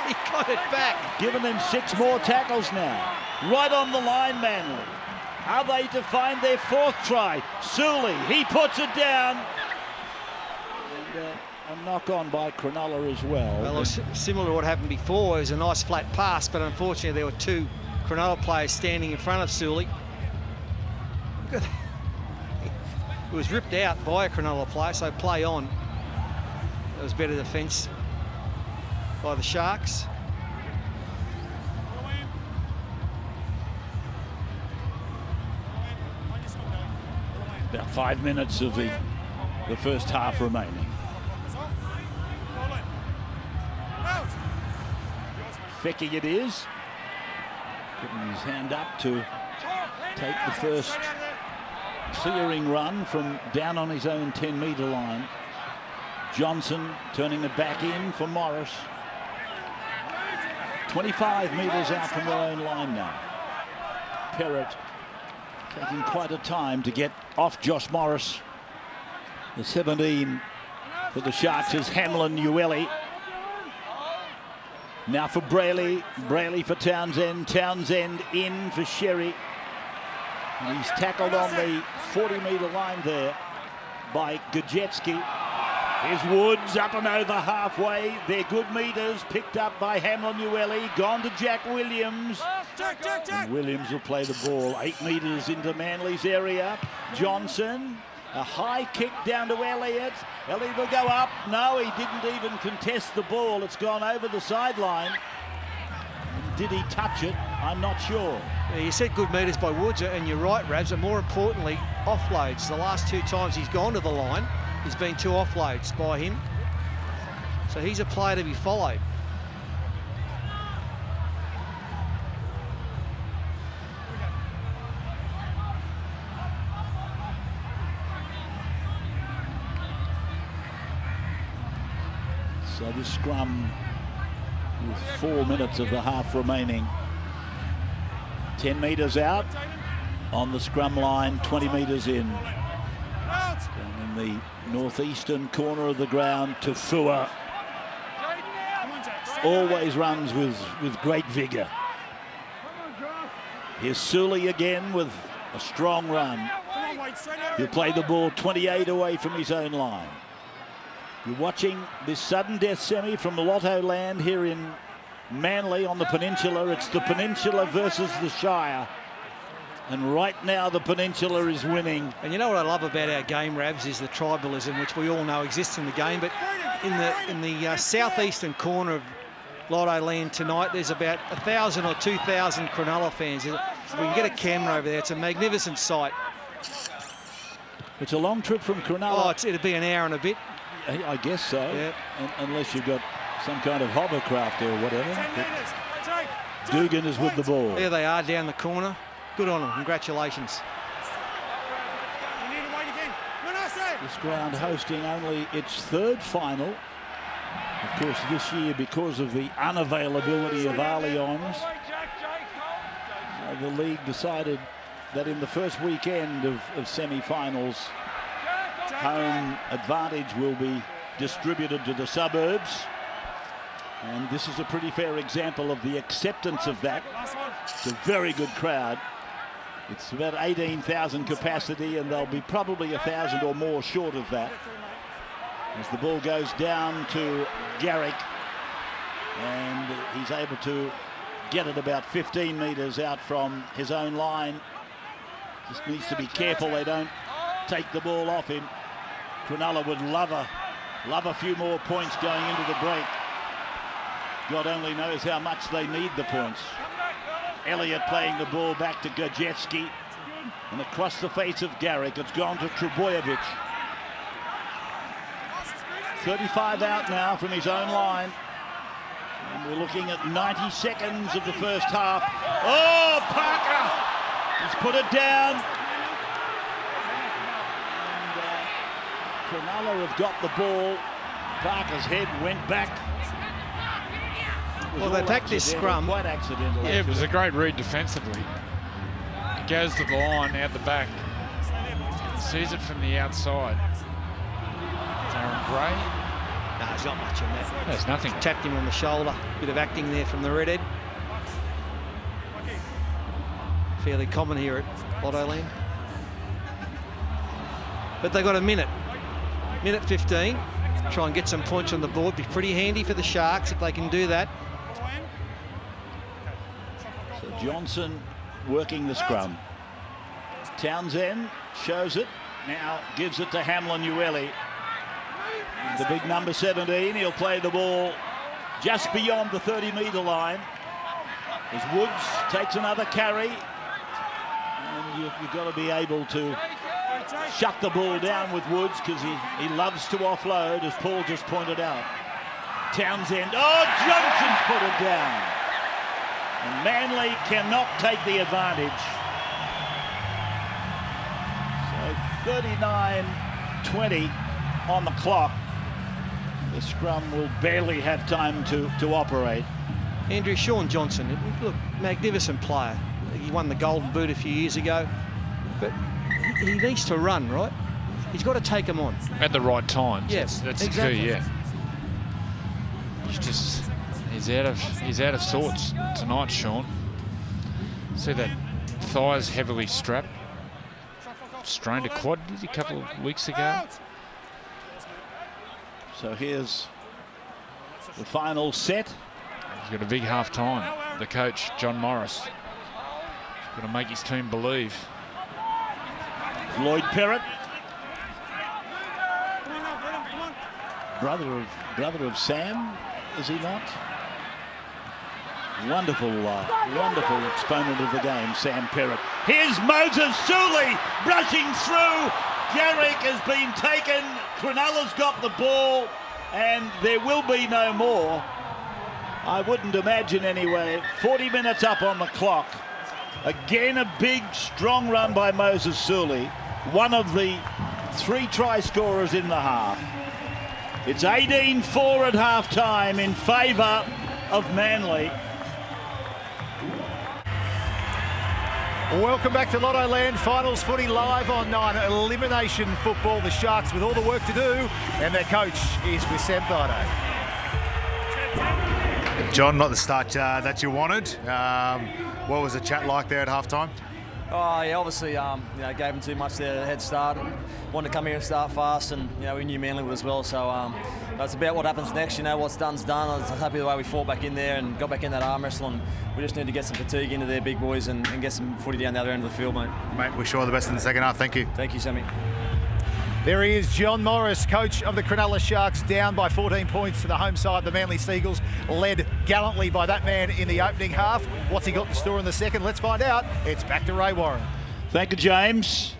He got it back. Giving them 6 more tackles now. Right on the line, Manly. Are they to find their 4th try? Sully, he puts it down. And a knock on by Cronulla as well. Well, it was similar to what happened before. It was a nice flat pass, but unfortunately there were 2 Cronulla players standing in front of Sully. It was ripped out by a Cronulla player, so play on. It was better defence by the Sharks. About 5 minutes of the first half remaining. Fecky it is. Putting his hand up to take the first clearing run from down on his own 10-metre line. Johnson turning it back in for Morris. 25 metres out from their own line now. Perrott taking quite a time to get off Josh Morris. The 17 for the Sharks is Hamlin Ueli. Now for Brayley. Brayley for Townsend. Townsend in for Sherry. And he's tackled on the 40-metre line there by Gajewski. Here's Woods up and over halfway. They're good metres, picked up by Hamlin Ueli. Gone to Jack Williams. And Williams will play the ball 8 metres into Manly's area. Johnson, a high kick down to Elliott. Elliott will go up. No, he didn't even contest the ball. It's gone over the sideline. Did he touch it? I'm not sure. Yeah, you said good metres by Woods, and you're right, Rabs, and more importantly, offloads. The last 2 times he's gone to the line, there's been 2 offloads by him. So he's a player to be followed. So So this scrum with 4 minutes of the half remaining. 10 metres out on the scrum line, 20 metres in. Down in the northeastern corner of the ground, Tafua always runs with great vigour. Here's Sully again with a strong run. He'll play the ball 28 away from his own line. You're watching this sudden death semi from Lotto Land here in Manly on the Peninsula. It's the Peninsula versus the Shire. And right now the Peninsula is winning. And you know what I love about our game, Rabs, is the tribalism, which we all know exists in the game. But in the southeastern corner of Lotto Land tonight, there's about 1,000 or 2,000 Cronulla fans. If we can get a camera over there, it's a magnificent sight. It's a long trip from Cronulla. Oh, it'd be an hour and a bit. I guess so, yeah. Unless you've got some kind of hovercraft or whatever. Dugan is with the ball. There they are down the corner. Good on them. Congratulations. This ground hosting only its third final. Of course, this year, because of the unavailability of Allianz, the league decided that in the first weekend of semi-finals, home advantage will be distributed to the suburbs. And this is a pretty fair example of the acceptance of that. It's a very good crowd. It's about 18,000 capacity, and they'll be probably 1,000 or more short of that. As the ball goes down to Garrick, and he's able to get it about 15 metres out from his own line. Just needs to be careful they don't take the ball off him. Cronulla would love a few more points going into the break. God only knows how much they need the points. Elliott playing the ball back to Gajewski, and across the face of Garrick, it's gone to Trbojevic. 35 out now from his own line. And we're looking at 90 seconds of the first half. Oh, Parker! He's put it down. And Cronulla have got the ball. Parker's head went back. Well, they packed this scrum. Quite accidental. Yeah, it was a great read defensively. He goes to the line out the back. Sees it from the outside. Aaron Gray. No, there's not much in that. There's nothing. Tapped him on the shoulder. Bit of acting there from the redhead. Fairly common here at Lotto Land. But they've got a minute. Minute 15. Try and get some points on the board. Be pretty handy for the Sharks if they can do that. So Johnson working the scrum. Townsend shows it. Now gives it to Hamlin Ueli. The big number 17. He'll play the ball just beyond the 30-metre line. As Woods takes another carry. And you've got to be able to shut the ball down with Woods, because he loves to offload, as Paul just pointed out. Townsend. Oh, Johnson's put it down. And Manly cannot take the advantage. So 39-20 on the clock. The scrum will barely have time to operate. Andrew, Sean Johnson, look, magnificent player. He won the Golden Boot a few years ago, but he needs to run, right? He's got to take them on. At the right times. Yes, that's exactly. the key, yeah. He's out of sorts tonight, Sean. See that thigh's heavily strapped. Strained a quad a couple of weeks ago. So here's the final set. He's got a big half time. The coach, John Morris, he's got to make his team believe. Lloyd Perrott, brother of Sam, is he not? Wonderful exponent of the game, Sam Perrott. Here's Moses Sully brushing through. Garrick has been taken. Cronulla's got the ball, and there will be no more. I wouldn't imagine anyway. 40 minutes up on the clock. Again, a big, strong run by Moses Sully. One of the 3 try scorers in the half. It's 18-4 at half-time in favour of Manly. Welcome back to Lotto Land. Finals footy live on 9. Elimination football. The Sharks with all the work to do, and their coach is with Sam Thaiday. John, not the start that you wanted. What was the chat like there at halftime? Oh yeah, obviously, gave them too much there, head start. Wanted to come here and start fast, and we knew Manly would as well. So that's about what happens next. What's done's done. I was happy the way we fought back in there and got back in that arm wrestle, and we just need to get some fatigue into their big boys and get some footy down the other end of the field, mate. Mate, wish you all the best in the second half. Thank you. Thank you, Sammy. There he is, John Morris, coach of the Cronulla Sharks, down by 14 points to the home side. The Manly Seagulls, led gallantly by that man in the opening half. What's he got in store in the second? Let's find out. It's back to Ray Warren. Thank you, James.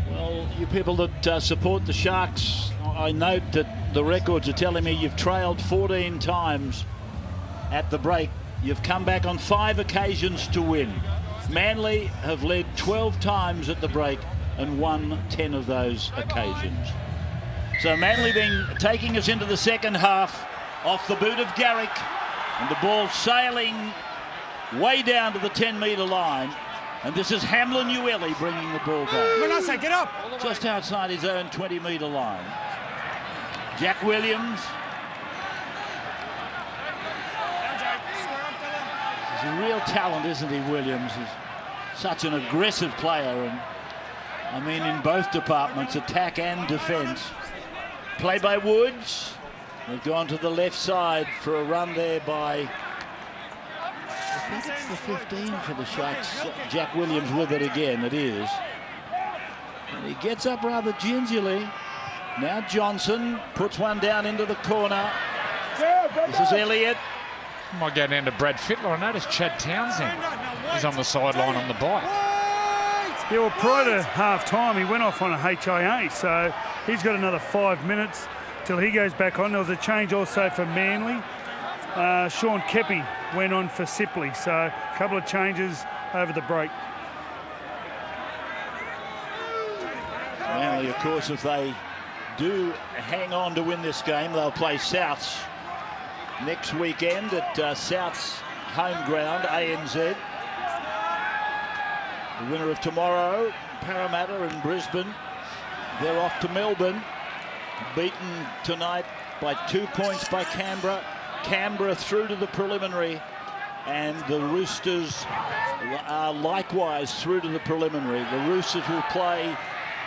Well, you people that support the Sharks, I note that the records are telling me you've trailed 14 times at the break. You've come back on 5 occasions to win. Manly have led 12 times at the break and won 10 of those occasions. So Manly then taking us into the second half off the boot of Garrick, and the ball sailing way down to the 10-metre line. And this is Hamlin Ueli bringing the ball back. Manasseh, get up! Just outside his own 20-metre line. Jack Williams. He's a real talent, isn't he, Williams? He's such an aggressive player, and I mean in both departments, attack and defence. Play by Woods. They've gone to the left side for a run there by, I think it's the 15 for the Sharks. Jack Williams with it again, it is. And he gets up rather gingerly. Now Johnson puts one down into the corner. This is Elliott. Might go down to Brad Fittler. I noticed Chad Townsend is on the sideline on the bike. Yeah, well, prior to half-time, he went off on a HIA, so he's got another 5 minutes till he goes back on. There was a change also for Manly. Sean Kepi went on for Sipley, so a couple of changes over the break. Manly, of course, if they do hang on to win this game, they'll play Souths next weekend at Souths home ground, ANZ. The winner of tomorrow, Parramatta and Brisbane, they're off to Melbourne. Beaten tonight by 2 points by Canberra. Canberra through to the preliminary, and the Roosters are likewise through to the preliminary. The Roosters will play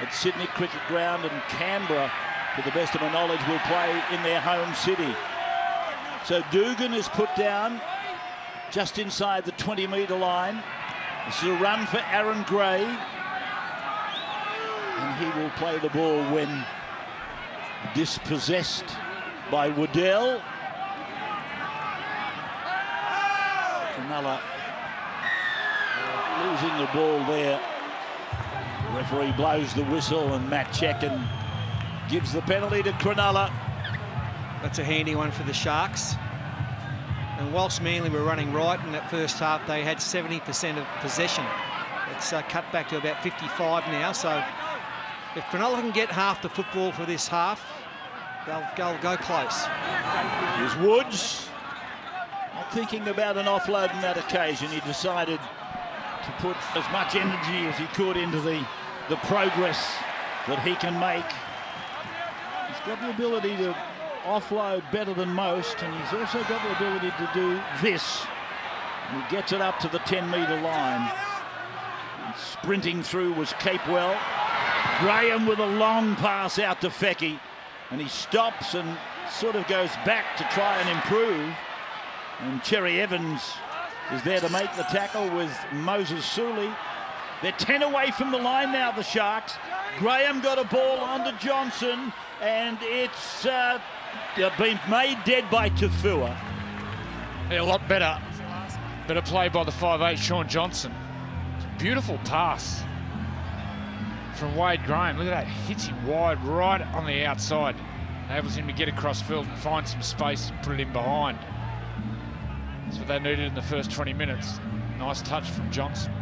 at Sydney Cricket Ground, and Canberra, to the best of my knowledge, will play in their home city. So Dugan is put down just inside the 20-metre line. This is a run for Aaron Gray, and he will play the ball when dispossessed by Waddell. Cronulla losing the ball there. The referee blows the whistle, and Matt Checken gives the penalty to Cronulla. That's a handy one for the Sharks. And whilst Manly were running right in that first half, they had 70% of possession. It's cut back to about 55 now. So if Cronulla can get half the football for this half, they'll go close. Here's Woods. Not thinking about an offload on that occasion. He decided to put as much energy as he could into the progress that he can make. He's got the ability to offload better than most, and he's also got the ability to do this. And he gets it up to the 10-metre line. And sprinting through was Capewell. Graham with a long pass out to Fecky, and he stops and sort of goes back to try and improve. And Cherry Evans is there to make the tackle with Moses Suley. They're 10 away from the line now, the Sharks. Graham got a ball onto Johnson, and it's been made dead by Tafua. Yeah, a lot better. Better play by the 5'8", Sean Johnson. Beautiful pass from Wade Graham. Look at that, hits him wide right on the outside. Enables him to get across field and find some space and put it in behind. That's what they needed in the first 20 minutes. Nice touch from Johnson.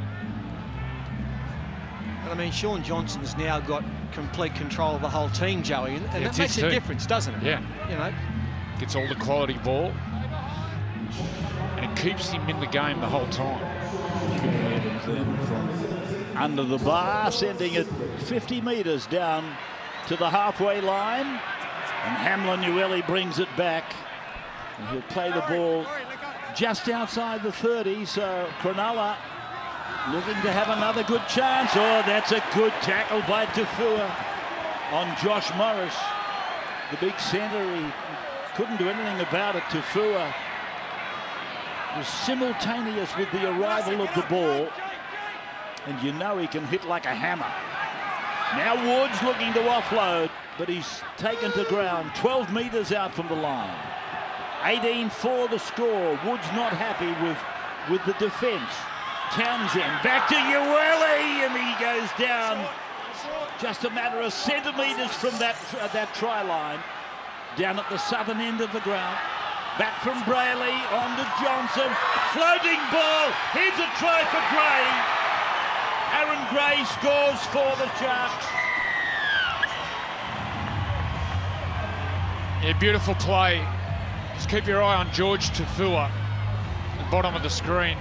But I mean, Sean Johnson's now got complete control of the whole team, Joey, and that It's makes his a team. difference, doesn't it? Yeah. You know, Gets all the quality ball. And it keeps him in the game the whole time. Evans then from under the bar, sending it 50 metres down to the halfway line. And Hamlin Ueli brings it back. And he'll play the ball just outside the 30, so Cronulla looking to have another good chance. Oh, that's a good tackle by Tafua on Josh Morris. The big centre, he couldn't do anything about it. Tafua was simultaneous with the arrival of the ball, and you know he can hit like a hammer. Now Woods looking to offload, but he's taken to ground 12 metres out from the line. 18-4 the score. Woods not happy with the defence. Townsend back to Ueli, and he goes down just a matter of centimetres from that try line, down at the southern end of the ground. Back from Brayley, on to Johnson, floating ball, here's a try for Gray. Aaron Gray scores for the Sharks. Yeah, beautiful play. Just keep your eye on George Tafua, the bottom of the screen.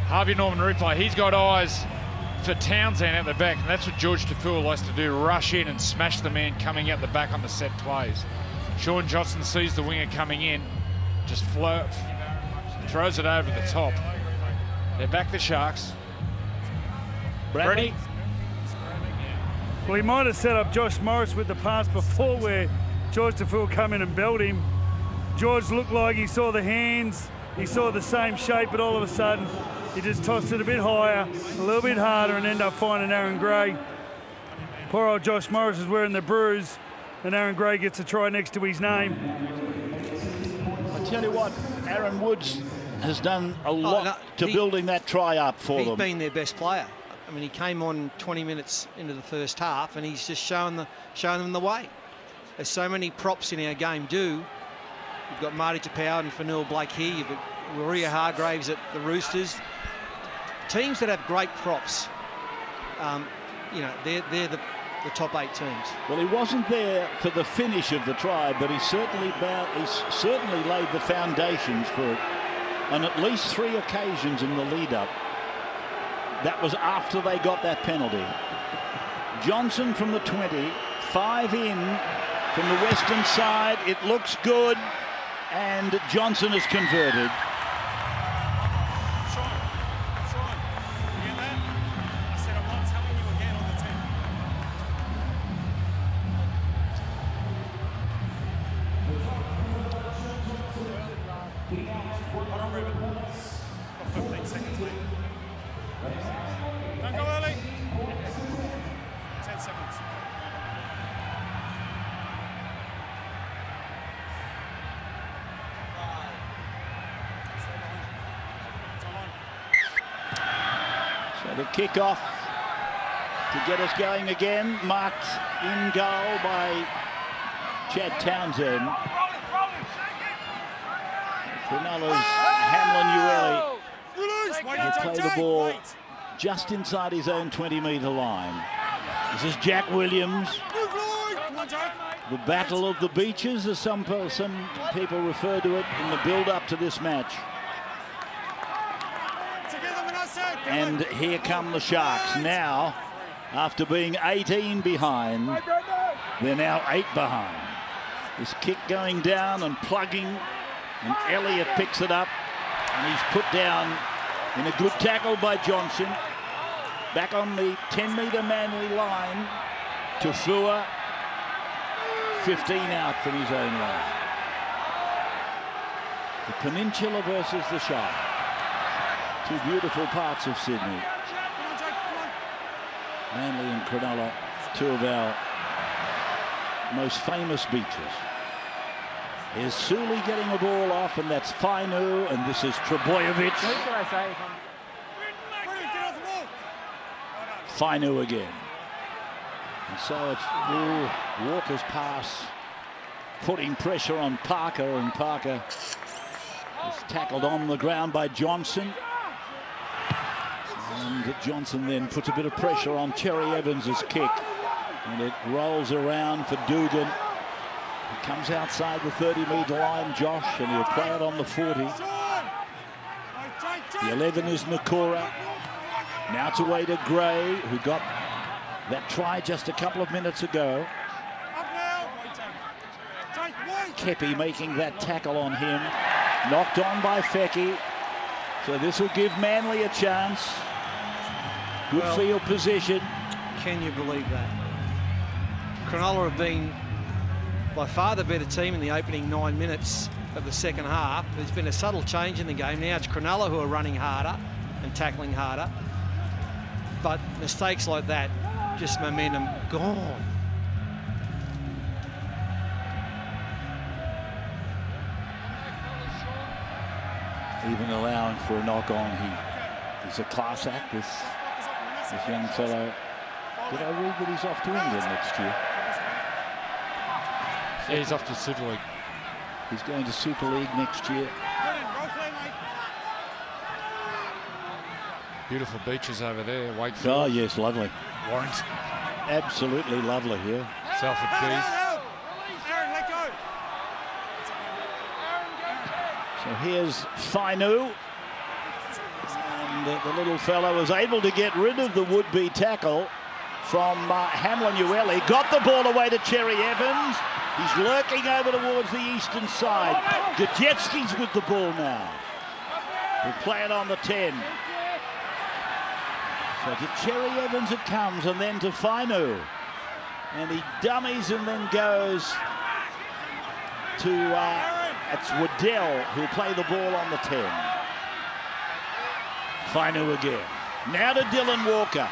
Harvey Norman replay, he's got eyes for Townsend at the back, and that's what George Tafua likes to do, rush in and smash the man coming out the back on the set plays. Sean Johnson sees the winger coming in, just throws it over the top. They're back the Sharks. Ready? Well, he might have set up Josh Morris with the pass before where George Tafua come in and belt him. George looked like he saw the hands, he saw the same shape, but all of a sudden he just tossed it a bit higher, a little bit harder, and ended up finding Aaron Gray. Poor old Josh Morris is wearing the bruise, and Aaron Gray gets a try next to his name. I tell you what, Aaron Woods has done a lot to building that try up for them. He's been their best player. I mean, he came on 20 minutes into the first half, and he's just showing them the way. As so many props in our game do. You've got Marty Tapau and Fanil Blake here. You've got Warringah Hargraves at the Roosters. Teams that have great props, you know, they're the top 8 teams. Well, he wasn't there for the finish of the try, but he's certainly laid the foundations for it on at least 3 occasions in the lead-up. That was after they got that penalty. Johnson from the 20, 5 in from the western side. It looks good, and Johnson is converted. The kick-off to get us going again, marked in goal by Chad Townsend. Cronulla's Hamlin Ueli will play the ball just inside his own 20-metre line. This is Jack Williams. The battle of the beaches, as some people refer to it in the build-up to this match. And here come the Sharks now. After being 18 behind, they're now 8 behind. This kick going down and plugging, and Elliott picks it up, and he's put down in a good tackle by Johnson. Back on the 10-metre Manly line. Tafua, 15 out from his own line. The Peninsula versus the Sharks. 2 beautiful parts of Sydney. Manly and Cronulla, 2 of our most famous beaches. Here's Sully getting the ball off, and that's Fainu, and this is Trebojevic. Fainu again. And so it's Walker's pass, putting pressure on Parker, and Parker is tackled on the ground by Johnson. And Johnson then puts a bit of pressure on Cherry Evans's kick. And it rolls around for Dugan. He comes outside the 30-metre line, Josh, and he'll play it on the 40. The 11 is Nakora. Now to Ada Gray, who got that try just a couple of minutes ago. Kepi making that tackle on him. Knocked on by Fecky. So this will give Manly a chance. Good field position. Can you believe that? Cronulla have been by far the better team in the opening 9 minutes of the second half. There's been a subtle change in the game. Now it's Cronulla who are running harder and tackling harder. But mistakes like that, just momentum gone. Even allowing for a knock on, he's a class act, this young fellow. Did I read that he's off to England next year? Yeah, he's off to Super League. He's going to Super League next year. Beautiful beaches over there, Wakefield. Oh, yes, lovely. Warringah. Absolutely lovely, yeah. Salford Keys. So here's Fainu. And the little fellow was able to get rid of the would-be tackle from Hamlin Ueli. Got the ball away to Cherry Evans. He's lurking over towards the eastern side. Gajetski's with the ball now. He'll play it on the 10. So to Cherry Evans it comes, and then to Fainu. And he dummies and then goes to... it's Waddell who'll play the ball on the 10. Fainu again. Now to Dylan Walker.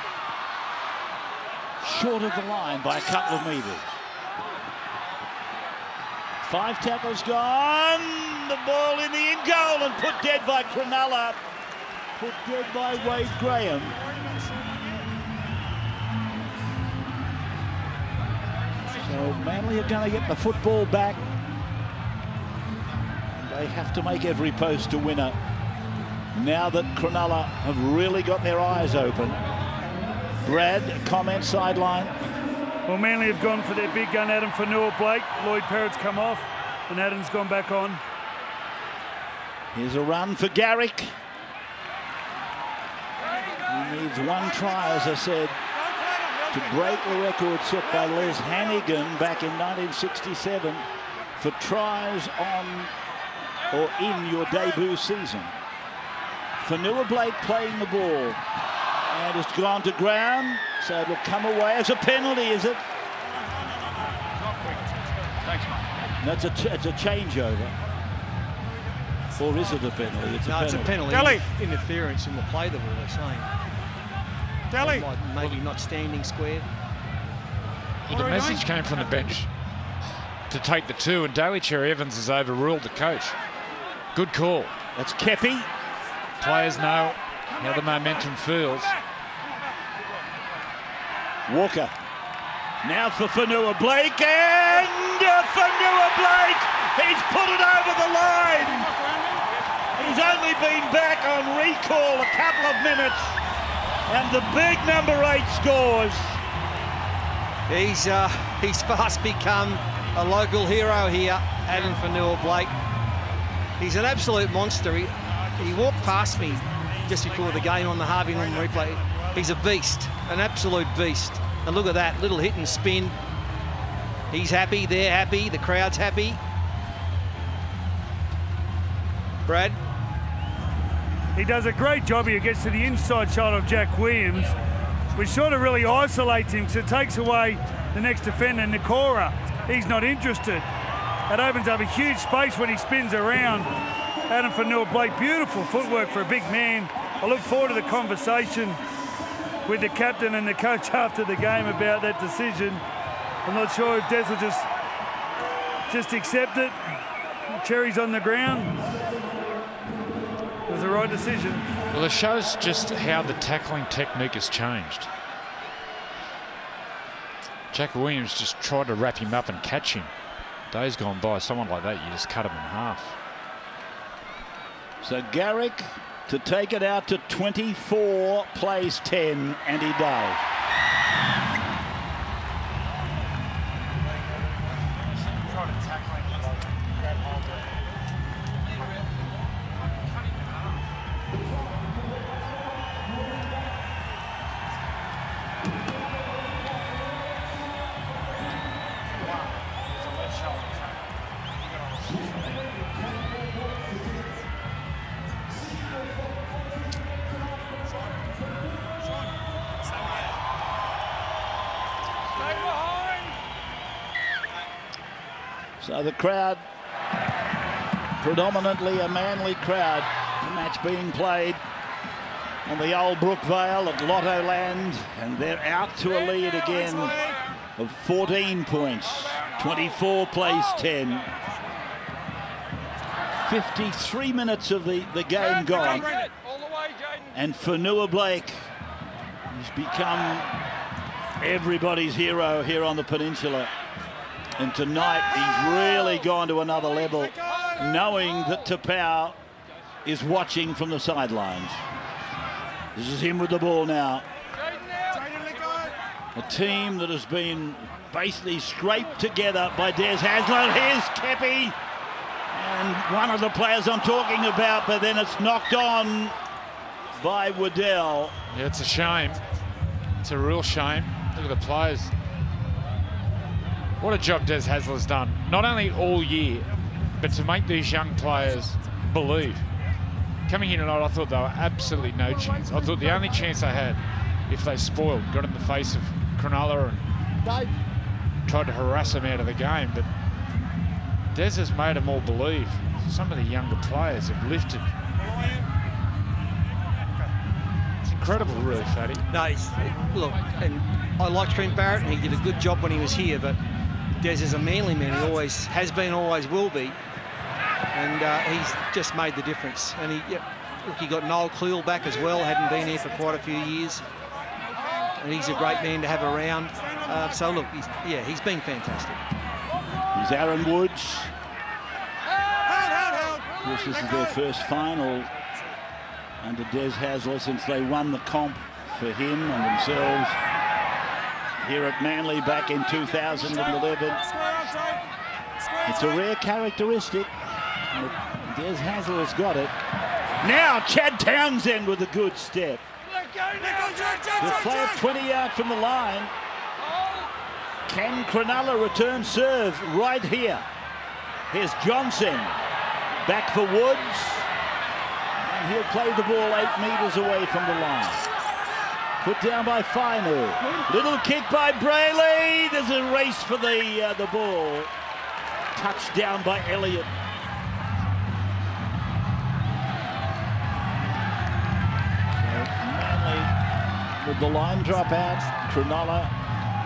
Short of the line by a couple of metres. 5 tackles gone. The ball in the in goal and put dead by Cronulla. Put dead by Wade Graham. So Manly are going to get the football back. They have to make every post a winner. Now that Cronulla have really got their eyes open. Brad, comment sideline. Well, Manly have gone for their big gun, Adam Fanua-Blake. Lloyd Parrott's come off, and Adam's gone back on. Here's a run for Garrick. He needs 1 try, as I said, to break the record set by Les Hannigan back in 1967 for tries on or in your debut season. Fanua-Blake playing the ball. And it's gone to ground, so it'll come away as a penalty, is it? Thanks, mate. It's a changeover. Or is it a penalty? It's a penalty. It's a penalty. Delhi. Interference in the play, the ball, they're saying. Delhi. Maybe not standing square. Well, the message came from the bench to take the 2, and Daly Cherry Evans has overruled the coach. Good call. That's Kepi. Players know how the momentum feels. Walker. Now for Fanua-Blake, and Fanua-Blake! He's put it over the line! He's only been back on recall a couple of minutes, and the big number 8 scores. He's fast become a local hero here, Adam Fanua-Blake. He's an absolute monster. He walked past me just before the game on the Harvey Norman replay. He's a beast, an absolute beast. And look at that, little hit and spin. He's happy, they're happy, the crowd's happy. Brad? He does a great job here, gets to the inside shot of Jack Williams, which sort of really isolates him, so it takes away the next defender, Nakora. He's not interested. That opens up a huge space when he spins around. Adam Fanua-Blake, beautiful footwork for a big man. I look forward to the conversation with the captain and the coach after the game about that decision. I'm not sure if Des will just accept it. Cherry's on the ground. It was the right decision. Well, it shows just how the tackling technique has changed. Jack Williams just tried to wrap him up and catch him. Days gone by, someone like that, you just cut him in half. So Garrick to take it out to 24, plays 10, and he does. So the crowd, predominantly a Manly crowd, the match being played on the old Brookvale at Lotto Land, and they're out to a lead again of 14 points. 24 plays 10. 53 minutes of the game gone, and Cronulla Blake has become everybody's hero here on the peninsula. And tonight he's really gone to another level, knowing that Tapau is watching from the sidelines. This is him with the ball now. A team that has been basically scraped together by Des Hasler. Here's Kepi, and one of the players I'm talking about, but then it's knocked on by Waddell. Yeah, it's a shame. It's a real shame. Look at the players. What a job Des Hasler's done, not only all year, but to make these young players believe. Coming here tonight, I thought they were absolutely no chance. I thought the only chance they had, if they spoiled, got in the face of Cronulla and tried to harass them out of the game. But Des has made them all believe. Some of the younger players have lifted. It's incredible, really, Fatty. No, look, and I liked Trent Barrett, and he did a good job when he was here, but Des is a Manly man. He always has been, always will be. And he's just made the difference. And look, he got Noel Cleal back as well. Hadn't been here for quite a few years. And he's a great man to have around. So look, he's been fantastic. Here's Aaron Woods. Of course, this is their first final under Des Hasler since they won the comp for him and themselves here at Manly back in 2011. It's a rare characteristic. Des Hasler has got it. Now Chad Townsend with a good step. The player 20 out from the line. Can Cronulla return serve right here? Here's Johnson. Back for Woods. And he'll play the ball 8 metres away from the line. Put down by Fainu. Little kick by Brayley. There's a race for the ball. Touchdown by Elliott. Manly with the line drop out. Cronulla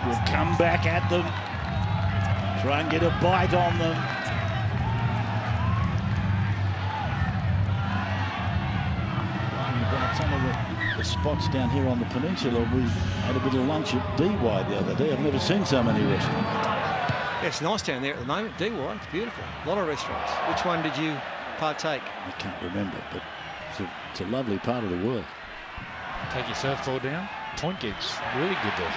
will come back at them. Try and get a bite on them. About some of the spots down here on the peninsula, we had a bit of lunch at DY the other day. I've never seen so many restaurants. Yeah, it's nice down there at the moment. DY, it's beautiful. A lot of restaurants. Which one did you partake? I can't remember, but it's a lovely part of the world. Take your surfboard down. Point gigs, really good there.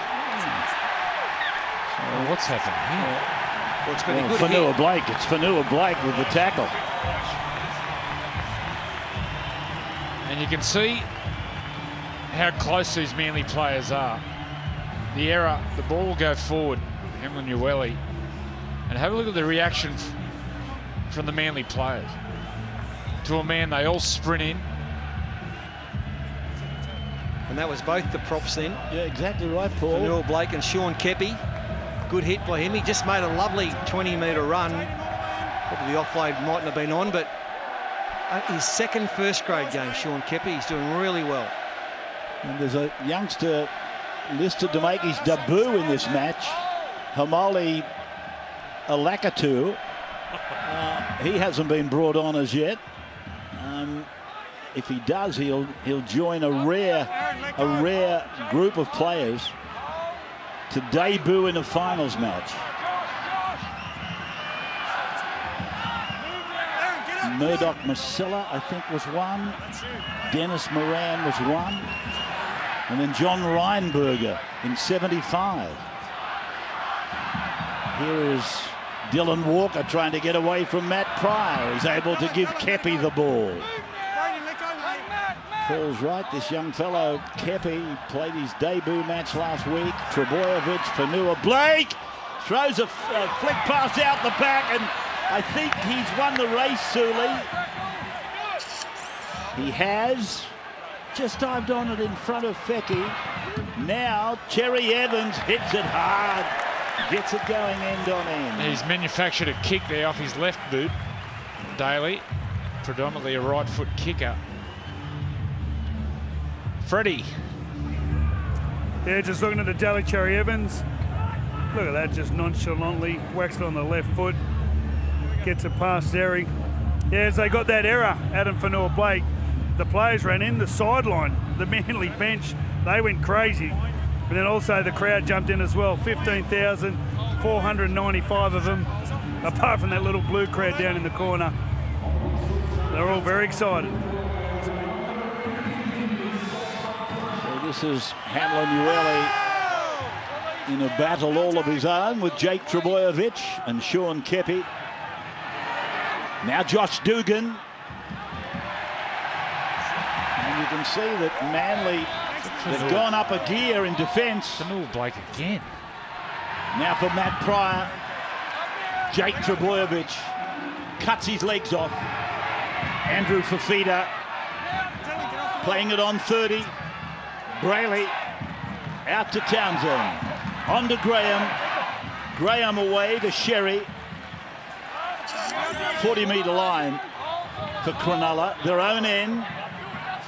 So what's happening here? Well, it's been a good Cronulla hit. Blake. It's Cronulla Blake with the tackle. And you can see how close these Manly players are. The error, the ball will go forward, Hamlin Ueli, and have a look at the reaction from the Manly players. To a man, they all sprint in. And that was both the props then. Yeah, exactly right, Paul. Cronulla Blake and Sean Kepi. Good hit by him. He just made a lovely 20-metre run. Probably the offload mightn't have been on, but his second first-grade game, Sean Kepi. He's doing really well. And there's a youngster listed to make his debut in this match, Hamali Alakatu. He hasn't been brought on as yet. If he does, he'll join a rare group of players to debut in a finals match. Murdoch Masilla, I think, was one. Dennis Moran was one. And then John Reinberger in 75. Here is Dylan Walker trying to get away from Matt Pryor. He's able to give Kepi the ball. Paul's right, this young fellow, Kepi, played his debut match last week. Trebojevic, Fanua, Blake throws a flick pass out the back, and I think he's won the race, Suli. He has just dived on it in front of Fecky. Now Cherry Evans hits it hard, gets it going end on end. He's manufactured a kick there off his left boot, Daly, predominantly a right foot kicker. Freddie. Yeah, just looking at the Daly Cherry Evans. Look at that, just nonchalantly whacks it on the left foot. Gets it past Zeri. Yeah, as they got that error, Adam Fanua Blake, the players ran in the sideline, the Manly bench, they went crazy. And then also the crowd jumped in as well, 15,495 of them, apart from that little blue crowd down in the corner. They're all very excited. This is Hamlin Ueli in a battle all of his own with Jake Trebojevic and Sean Kepi. Now Josh Dugan. And you can see that Manly have gone up a gear in defence. Fanua Blake again. Now for Matt Pryor. Jake Trebojevic cuts his legs off. Andrew Fafita playing it on 30. Brayley out to Townsend, on to Graham, Graham away to Sherry, 40-metre line for Cronulla, their own end,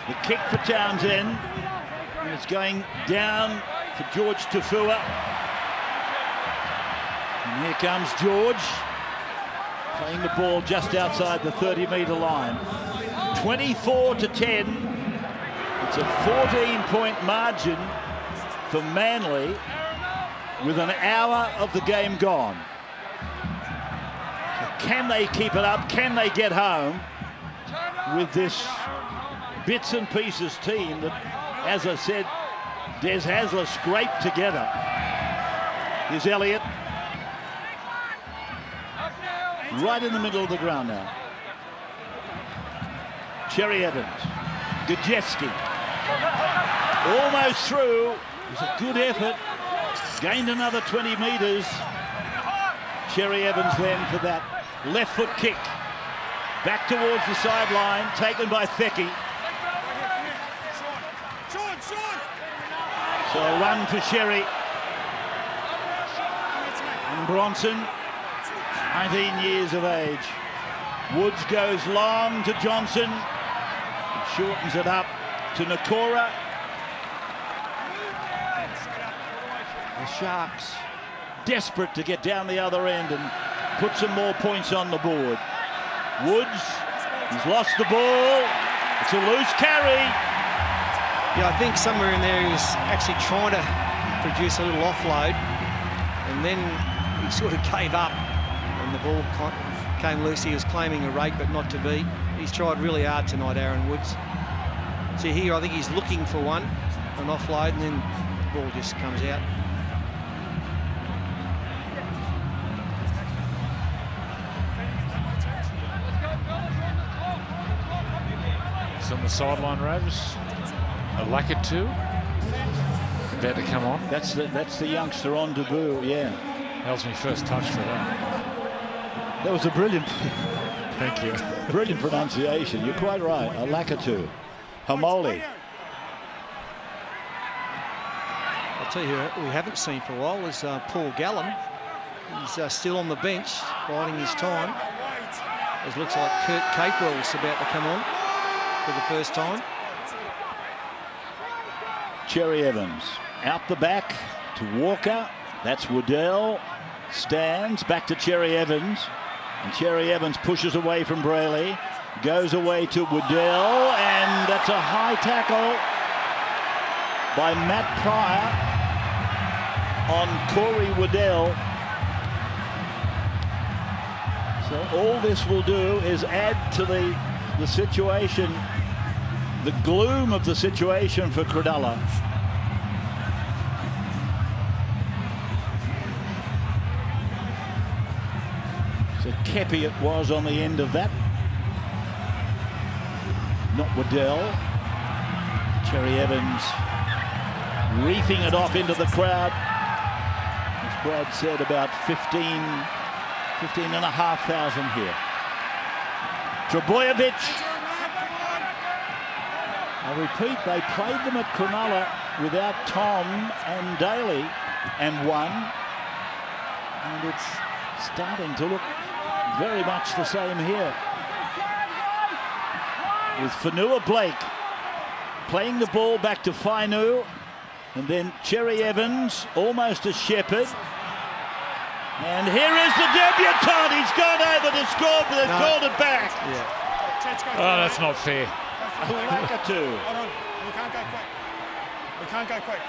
the kick for Townsend, and it's going down for George Tafua, and here comes George, playing the ball just outside the 30-metre line, 24-10. It's a 14-point margin for Manly with an hour of the game gone. So can they keep it up? Can they get home with this bits and pieces team that, as I said, Des Hasler scraped together? Here's Elliott. Right in the middle of the ground now. Cherry Evans. Gajeski. Almost through. It was a good effort. Gained another 20 metres. Cherry Evans then for that left foot kick. Back towards the sideline, taken by Fecky. So a run for Sherry. And Bronson, 19 years of age. Woods goes long to Johnson. He shortens it up to Nakora. The Sharks desperate to get down the other end and put some more points on the board. Woods, he's lost the ball. It's a loose carry. Yeah, I think somewhere in there he was actually trying to produce a little offload, and then he sort of gave up and the ball came loose. He was claiming a rake, but not to be. He's tried really hard tonight, Aaron Woods. See here, I think he's looking for an offload, and then the ball just comes out. It's on the sideline, Ravs. A Lakatu about to come on. That's the youngster on debut, yeah. That was my first touch for that. That was a brilliant, thank you. Brilliant pronunciation. You're quite right. A Lakatu. Hamoli. I'll tell you who we haven't seen for a while is Paul Gallen. He's still on the bench, biding his time. It looks like Kurt Capewell's about to come on for the first time. Cherry Evans out the back to Walker. That's Waddell. Stands back to Cherry Evans. And Cherry Evans pushes away from Brayley. Goes away to Waddell. And that's a high tackle by Matt Pryor on Corey Waddell. So all this will do is add to the situation, the gloom of the situation for Cronulla. So Kepi it was on the end of that. Not Waddell. Cherry Evans reefing it off into the crowd. As Brad said, about 15,500 here. Trbojevic. I repeat, they played them at Cronulla without Tom and Daly and won. And it's starting to look very much the same here. With Fonua Blake playing the ball back to Fainu, and then Cherry Evans almost a shepherd. And here is the debutant. He's gone over to score, but they've called it back. Yeah. Oh, that's not fair. Lakatu. Hold on. We can't go quick. We can't go quick.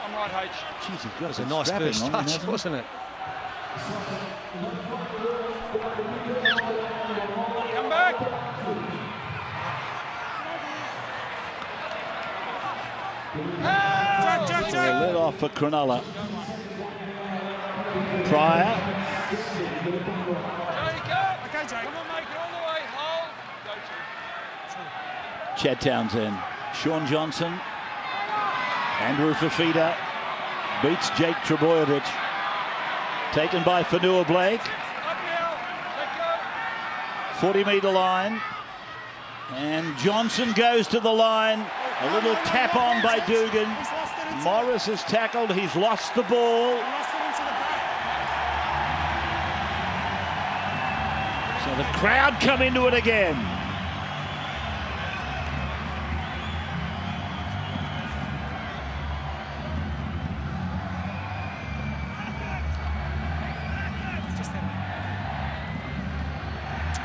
I'm right, H. Jeez, he's got It was a nice first touch, wasn't it? Come back. Jack. So they let off for Cronulla. Pryor. Okay, Jake. Come on, make it all the way. Hold. Chad Townsend. Sean Johnson. Andrew Fafita beats Jake Trbojevic. Taken by Fonua Blake. 40-metre line. And Johnson goes to the line. A little tap on by Dugan. Morris is tackled. He's lost the ball. So the crowd come into it again.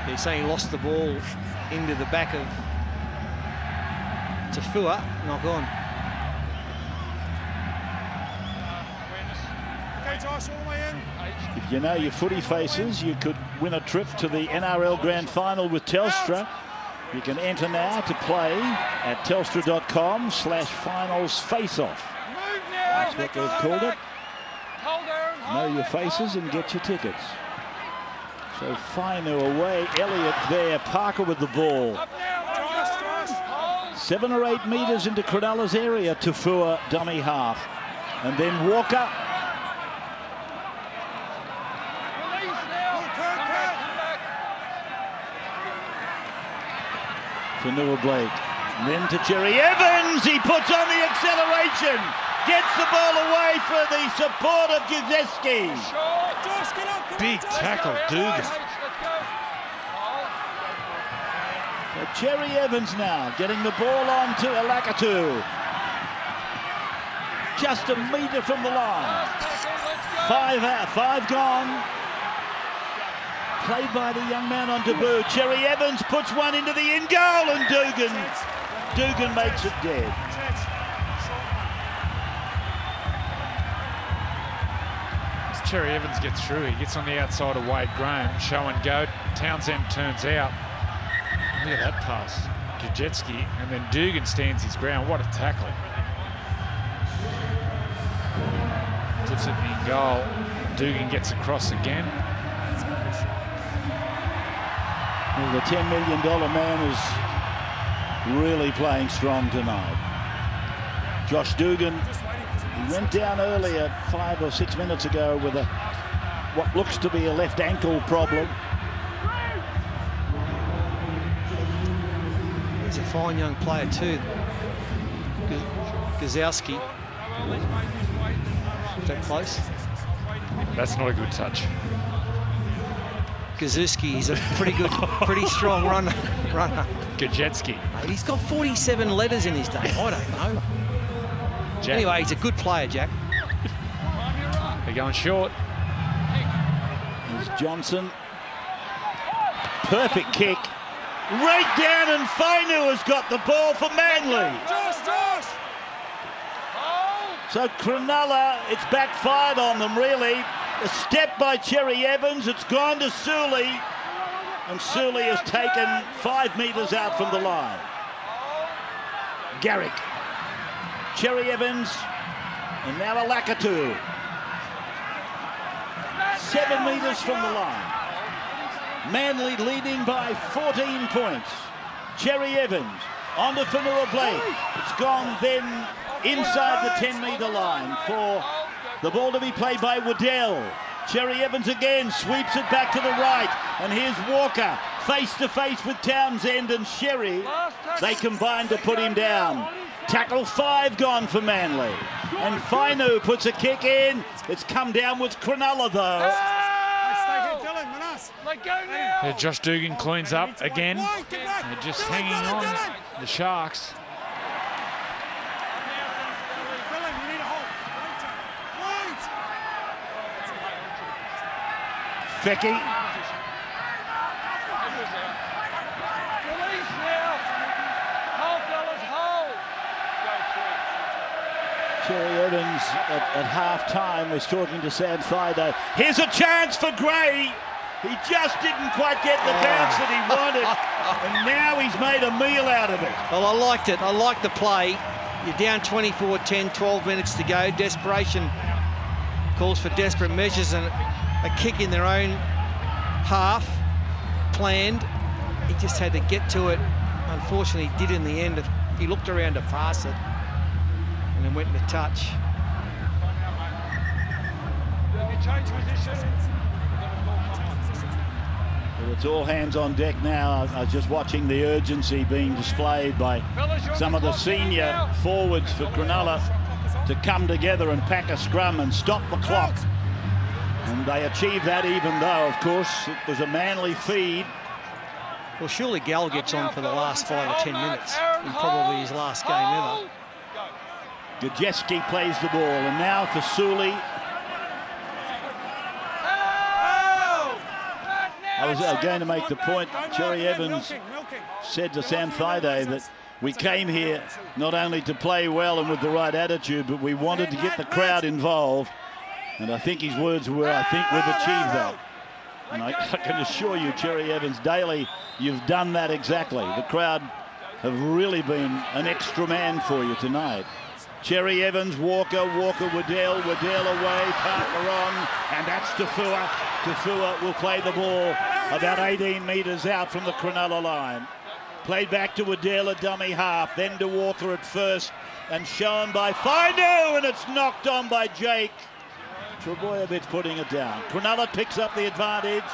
They're saying he lost the ball into the back of Tafua, knock on. Okay, Josh, all the way in. If you know your footy faces, you could win a trip to the NRL Grand Final with Telstra. You can enter now to play at telstra.com/finals-faceoff. That's what they've called it. Know your faces and get your tickets. So Fainu away, Elliott there, Parker with the ball. 7 or 8 metres into Cronulla's area, Tafua dummy half. And then Walker. Fonua Blake. And then to Cherry Evans, he puts on the acceleration. Gets the ball away for the support of Gizeski. Big tackle, Dugan. So Cherry Evans now getting the ball on to Lakatu. Just a metre from the line. 5 out, 5 gone. Played by the young man on debut. Cherry Evans puts one into the in goal, and Dugan makes it dead. Cherry Evans gets through. He gets on the outside of Wade Graham. Show and go. Townsend turns out. Look at that pass. Kajetski. And then Dugan stands his ground. What a tackle. Puts it in goal. Dugan gets across again. Well, the $10 million man is really playing strong tonight. Josh Dugan. He went down earlier 5 or 6 minutes ago with what looks to be a left ankle problem. He's a fine young player too. Gazowski. Is that close? That's not a good touch. Gazuski, he's a pretty strong runner. Gajetski. He's got 47 letters in his name. I don't know. Jack. Anyway, he's a good player, Jack. They're going short. There's Johnson. Perfect kick. Right down, and Fainu has got the ball for Manly. So Cronulla, it's backfired on them, really. A step by Cherry Evans. It's gone to Suley. And Suley has taken 5 metres out from the line. Garrick. Cherry Evans. And now a Lakatu. 7 metres from the line. Manly leading by 14 points. Cherry Evans onto Cronulla Blake. It's gone then inside the 10-metre line for the ball to be played by Waddell. Cherry Evans again sweeps it back to the right. And here's Walker face to face with Townsend and Sherry. They combine to put him down. Tackle 5 gone for Manly. And Fainu puts a kick in. It's come down with Cronulla though. Yeah, Josh Dugan cleans up again. They're just hanging on, the Sharks. Fecky. Cherry Evans at half-time was talking to Sam Fido. Here's a chance for Gray. He just didn't quite get the bounce that he wanted. And now he's made a meal out of it. Well, I liked it. I liked the play. You're down 24-10, 12 minutes to go. Desperation calls for desperate measures, and a kick in their own half planned. He just had to get to it. Unfortunately, he did in the end. He looked around to pass it and then went into touch. Well, it's all hands on deck now. I was just watching the urgency being displayed by some of the senior forwards for Cronulla to come together and pack a scrum and stop the clock. And they achieved that, even though, of course, it was a Manly feed. Well, surely Gal gets on for the last 5 or 10 minutes in probably his last game ever. Gajeski plays the ball, and now for Suley. I was going to make the point. Cherry Evans said to Sam Thaiday that we came here not only to play well and with the right attitude, but we wanted to get the crowd involved. And I think his words were, I think we've achieved that. And I can assure you, Cherry Evans, daily, you've done that exactly. The crowd have really been an extra man for you tonight. Cherry Evans, Walker, Waddell away, Parker on, and that's Tafua. Tafua will play the ball about 18 metres out from the Cronulla line. Played back to Waddell, a dummy half, then to Walker at first, and shown by Fainu, and it's knocked on by Jake. Trebojevic putting it down. Cronulla picks up the advantage,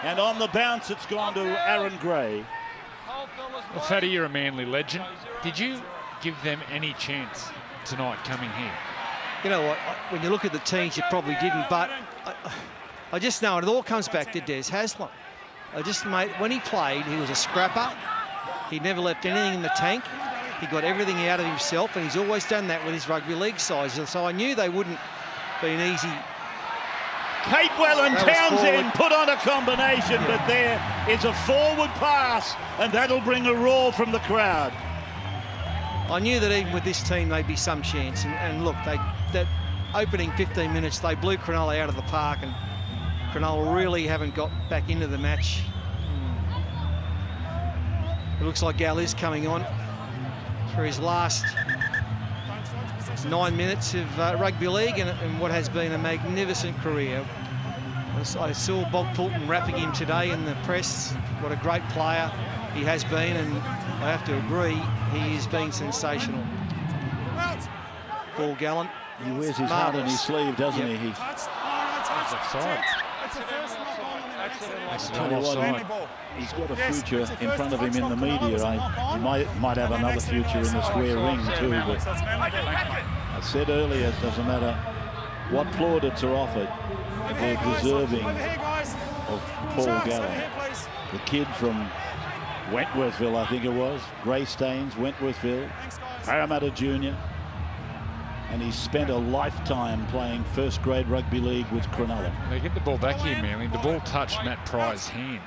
and on the bounce it's gone to Aaron Gray. Well, Fatty, you're a Manly legend. Did you give them any chance tonight coming here? You know what, when you look at the teams, you probably didn't, but I just know it all comes back to Des Haslam. When he played, he was a scrapper. He never left anything in the tank. He got everything out of himself, and he's always done that with his rugby league sides. So I knew they wouldn't be an easy. Capewell and Townsend put on a combination, but there is a forward pass, and that'll bring a roar from the crowd. I knew that even with this team, there'd be some chance. And look, that opening 15 minutes, they blew Cronulla out of the park, and Cronulla really haven't got back into the match. It looks like Gal is coming on for his last 9 minutes of rugby league and what has been a magnificent career. I saw Bob Fulton rapping him today in the press. What a great player he has been, and I have to agree, he has been sensational. Paul Gallant. He wears his heart on his sleeve, doesn't he? He's offside. He's got a future in front of him in the media. He might have another future in the square ring too. But I said earlier, it doesn't matter what plaudits are offered, they're deserving of Paul Gallant. The kid from Wentworthville, I think it was, Greystanes, Wentworthville, Parramatta Junior. And he's spent a lifetime playing first-grade rugby league with Cronulla. They get the ball back here, Manly. The ball touched Matt Pry's hand.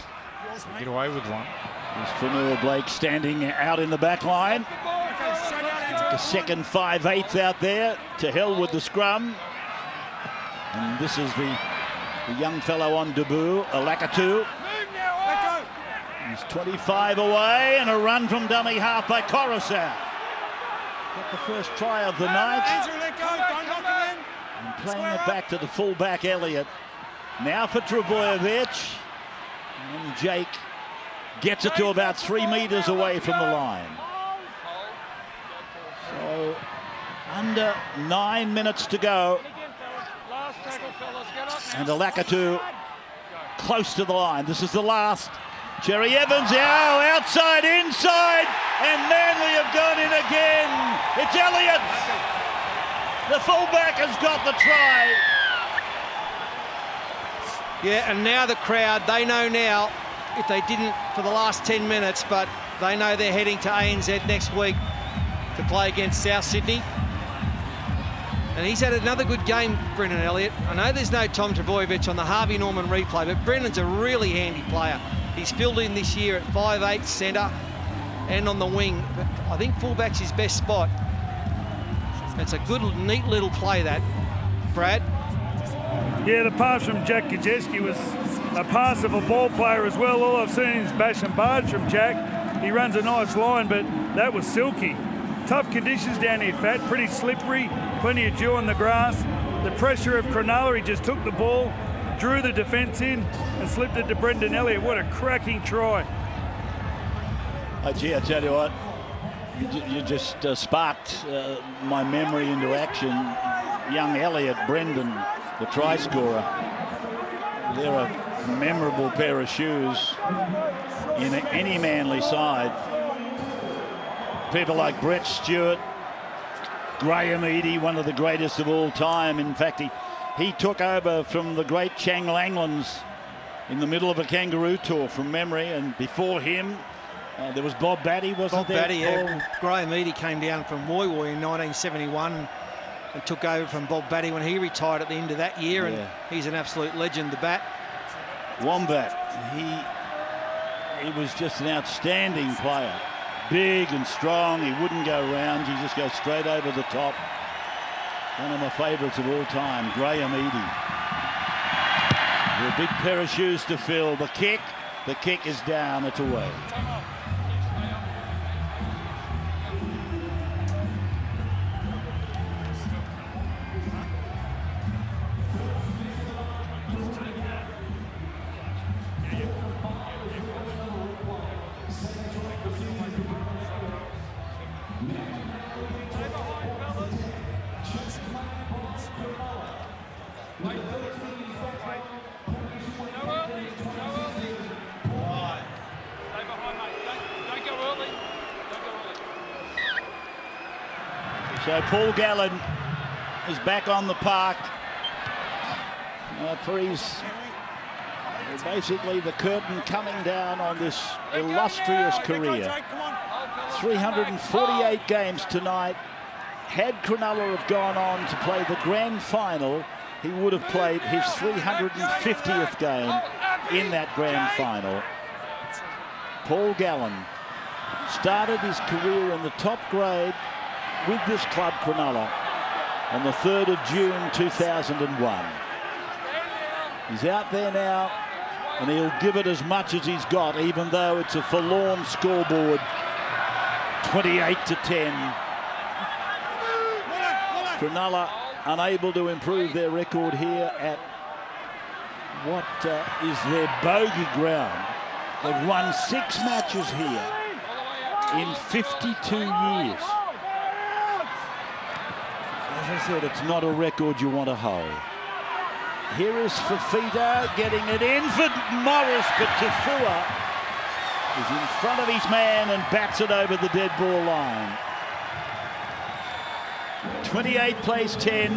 So get away with one. There's Cronulla Blake standing out in the back line. The second 5/8 out there. To hell with the scrum. And this is the The young fellow on debut, Alakatu. He's 25 away, and a run from dummy half by Coruscant. Got the first try of the night. And playing it back to the fullback, Elliott. Now for Trebojevic. And Jake gets it to about 3 metres away from the line. So under 9 minutes to go. And Alakatu close to the line. This is the last. Jerry Evans, outside, inside, and Manly have gone in again. It's Elliott. The fullback has got the try. Yeah, and now the crowd, they know now, if they didn't for the last 10 minutes, but they know they're heading to ANZ next week to play against South Sydney. And he's had another good game, Brendan Elliott. I know there's no Tom Trebojevic on the Harvey Norman replay, but Brendan's a really handy player. He's filled in this year at 5'8" centre and on the wing. But I think fullback's his best spot. It's a good, neat little play, that, Brad. Yeah, the pass from Jack Kajeski was a pass of a ball player as well. All I've seen is bash and barge from Jack. He runs a nice line, but that was silky. Tough conditions down here, Fat. Pretty slippery, plenty of dew on the grass. The pressure of Cronulla, he just took the ball, drew the defence in and slipped it to Brendan Elliott. What a cracking try. Oh, gee, I tell you what, you just sparked my memory into action. Young Elliott, Brendan, the try scorer. They're a memorable pair of shoes in any Manly side. People like Brett Stewart, Graham Eadie, one of the greatest of all time. In fact, he took over from the great Chang Langlands in the middle of a kangaroo tour from memory, and before him there was Bob Batty, wasn't there? Bob Batty, yeah. Graham Eadie came down from Woy Woy in 1971 and took over from Bob Batty when he retired at the end of that year, and he's an absolute legend, the Bat. Wombat, he was just an outstanding player. Big and strong, he wouldn't go round, he just goes straight over the top. One of my favourites of all time, Graham Eadie. With a big pair of shoes to fill. The kick is down, it's away. So Paul Gallen is back on the park for his, basically the curtain coming down on this illustrious career. 348 games tonight. Had Cronulla have gone on to play the grand final, he would have played his 350th game in that grand final. Paul Gallen started his career in the top grade with this club, Cronulla, on the 3rd of June 2001. He's out there now, and he'll give it as much as he's got, even though it's a forlorn scoreboard, 28-10. Cronulla unable to improve their record here at what is their bogey ground. They've won 6 matches here in 52 years. As I said, it's not a record you want to hold. Here is Fafita getting it in for Morris, but Tafua is in front of his man and bats it over the dead ball line. 28 plays 10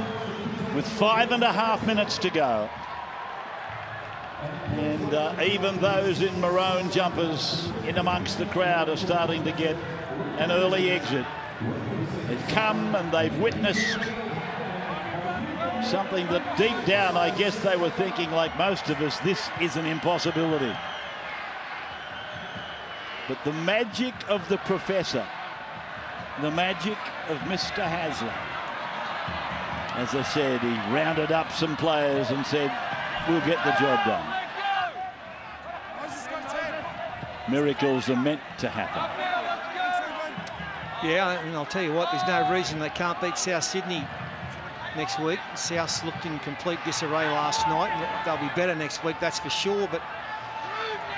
with 5.5 minutes to go. And even those in maroon jumpers in amongst the crowd are starting to get an early exit. They've come and they've witnessed something that deep down, I guess they were thinking, like most of us, this is an impossibility. But the magic of the professor, the magic of Mr. Hasler, as I said, he rounded up some players and said, will get the job done. Miracles are meant to happen. Yeah, and I'll tell you what, there's no reason they can't beat South Sydney next week. South looked in complete disarray last night. They'll be better next week, that's for sure, but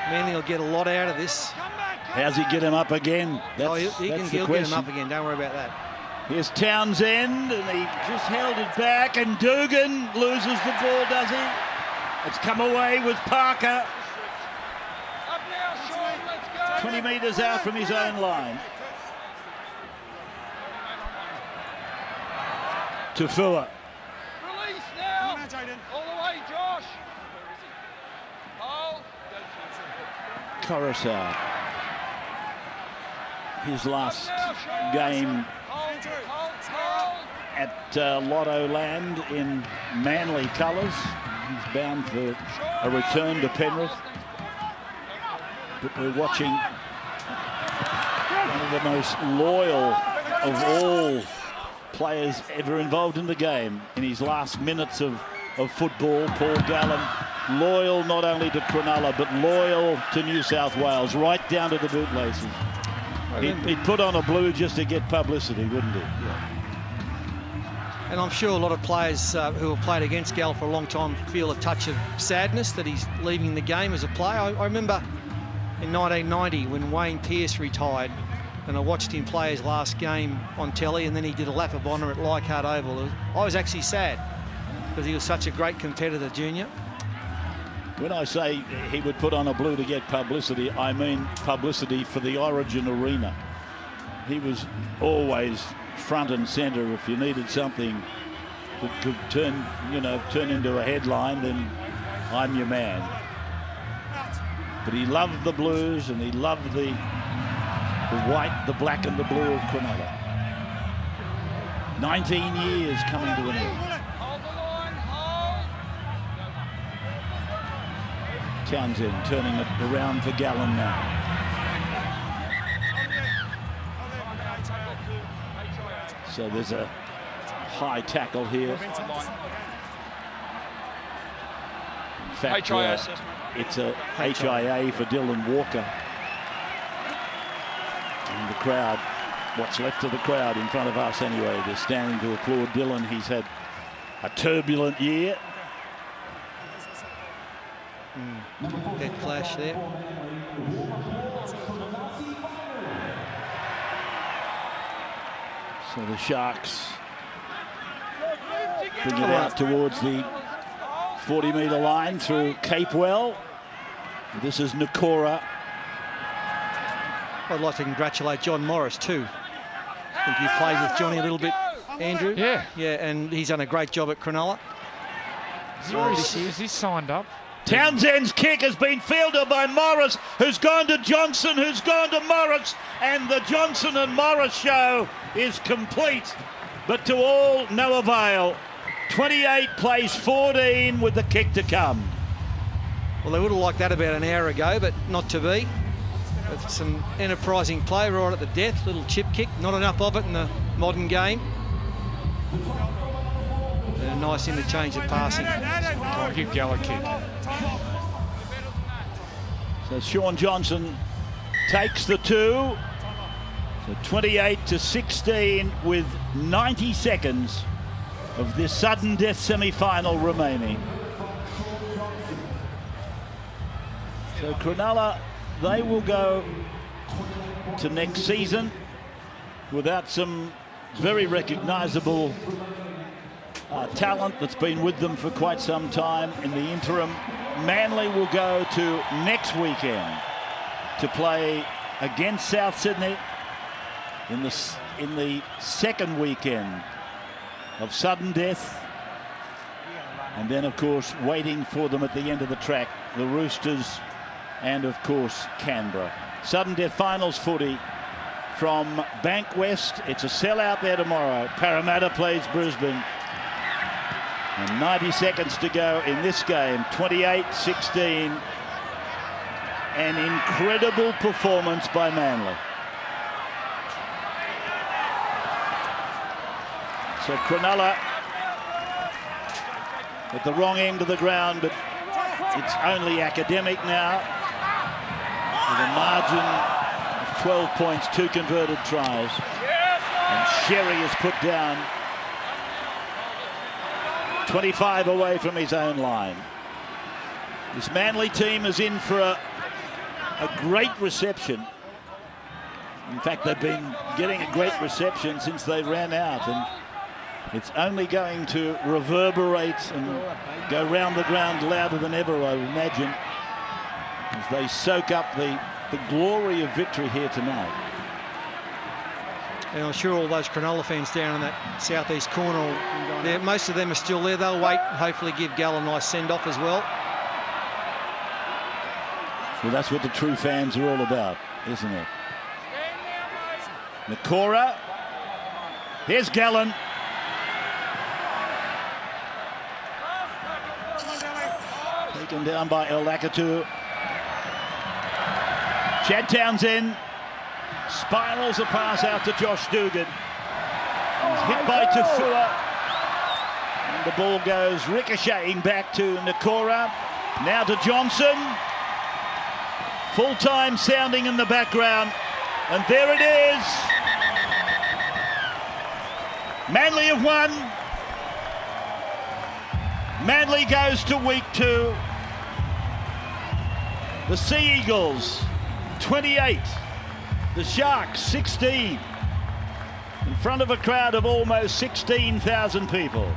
Manly will get a lot out of this. How's he get him up again? He'll get him up again, don't worry about that. Here's Townsend, and he just held it back, and Dugan loses the ball, does he? It's come away with Parker. 20 metres out from his own line. Tafua. Release now. All the way, Josh. Coruscant. His last game at Lotto Land in Manly colours. He's bound for a return to Penrith. But we're watching one of the most loyal of all players ever involved in the game in his last minutes of football. Paul Gallen, loyal not only to Cronulla but loyal to New South Wales, right down to the bootlaces. He'd put on a blue just to get publicity, wouldn't he? Yeah. And I'm sure a lot of players who have played against Gal for a long time feel a touch of sadness that he's leaving the game as a player. I remember in 1990 when Wayne Pearce retired, and I watched him play his last game on telly, and then he did a lap of honour at Leichhardt Oval. I was actually sad because he was such a great competitor, Junior. When I say he would put on a blue to get publicity, I mean publicity for the Origin Arena. He was always front and centre. If you needed something that could turn into a headline, then I'm your man. But he loved the Blues, and he loved the white, the black and the blue of Cronulla. 19 years coming to an end. Townsend turning it around for Gallen now. So there's a high tackle here. In fact, it's a HIA for Dylan Walker. And the crowd, what's left of the crowd in front of us anyway, they're standing to applaud Dylan. He's had a turbulent year. Head clash there. So the Sharks bring it out towards the 40-metre line through Capewell. This is Nakora. I'd like to congratulate John Morris too. I think you played with Johnny a little bit, Andrew. Yeah. Yeah, and he's done a great job at Cronulla. Is he signed up? Townsend's kick has been fielded by Morris, who's gone to Johnson, who's gone to Morris, and the Johnson and Morris show is complete, but to all no avail. 28 plays 14 with the kick to come. Well, they would have liked that about an hour ago, but not to be. It's an enterprising play right at the death, little chip kick, not enough of it in the modern game. And a nice interchange of passing. I'll give Gal a kick. So Sean Johnson takes the two. So 28-16 with 90 seconds of this sudden death semi-final remaining. So Cronulla, they will go to next season without some very recognisable talent that's been with them for quite some time. In the interim, Manly will go to next weekend to play against South Sydney in the second weekend of sudden death, and then of course waiting for them at the end of the track, the Roosters and of course Canberra. Sudden death finals footy from Bankwest. It's a sellout there tomorrow. Parramatta plays Brisbane. And 90 seconds to go in this game. 28-16. An incredible performance by Manly. So Cronulla at the wrong end of the ground, but it's only academic now, with a margin of 12 points, 2 converted tries. And Sherry is put down 25 away from his own line. This Manly team is in for a great reception. In fact, they've been getting a great reception since they ran out, and it's only going to reverberate and go round the ground louder than ever, I imagine, as they soak up the glory of victory here tonight. And I'm sure all those Cronulla fans down in that southeast corner, most of them are still there. They'll wait and hopefully give Gal a nice send-off as well. Well, that's what the true fans are all about, isn't it? Nakora. Here's Gallen. Taken down by El Lakatu. Chad Townsend spirals a pass out to Josh Dugan. He's hit by Tafua. And the ball goes ricocheting back to Nakora. Now to Johnson. Full-time sounding in the background. And there it is. Manly have won. Manly goes to week 2. The Sea Eagles 28. The Sharks 16. In front of a crowd of almost 16,000 people.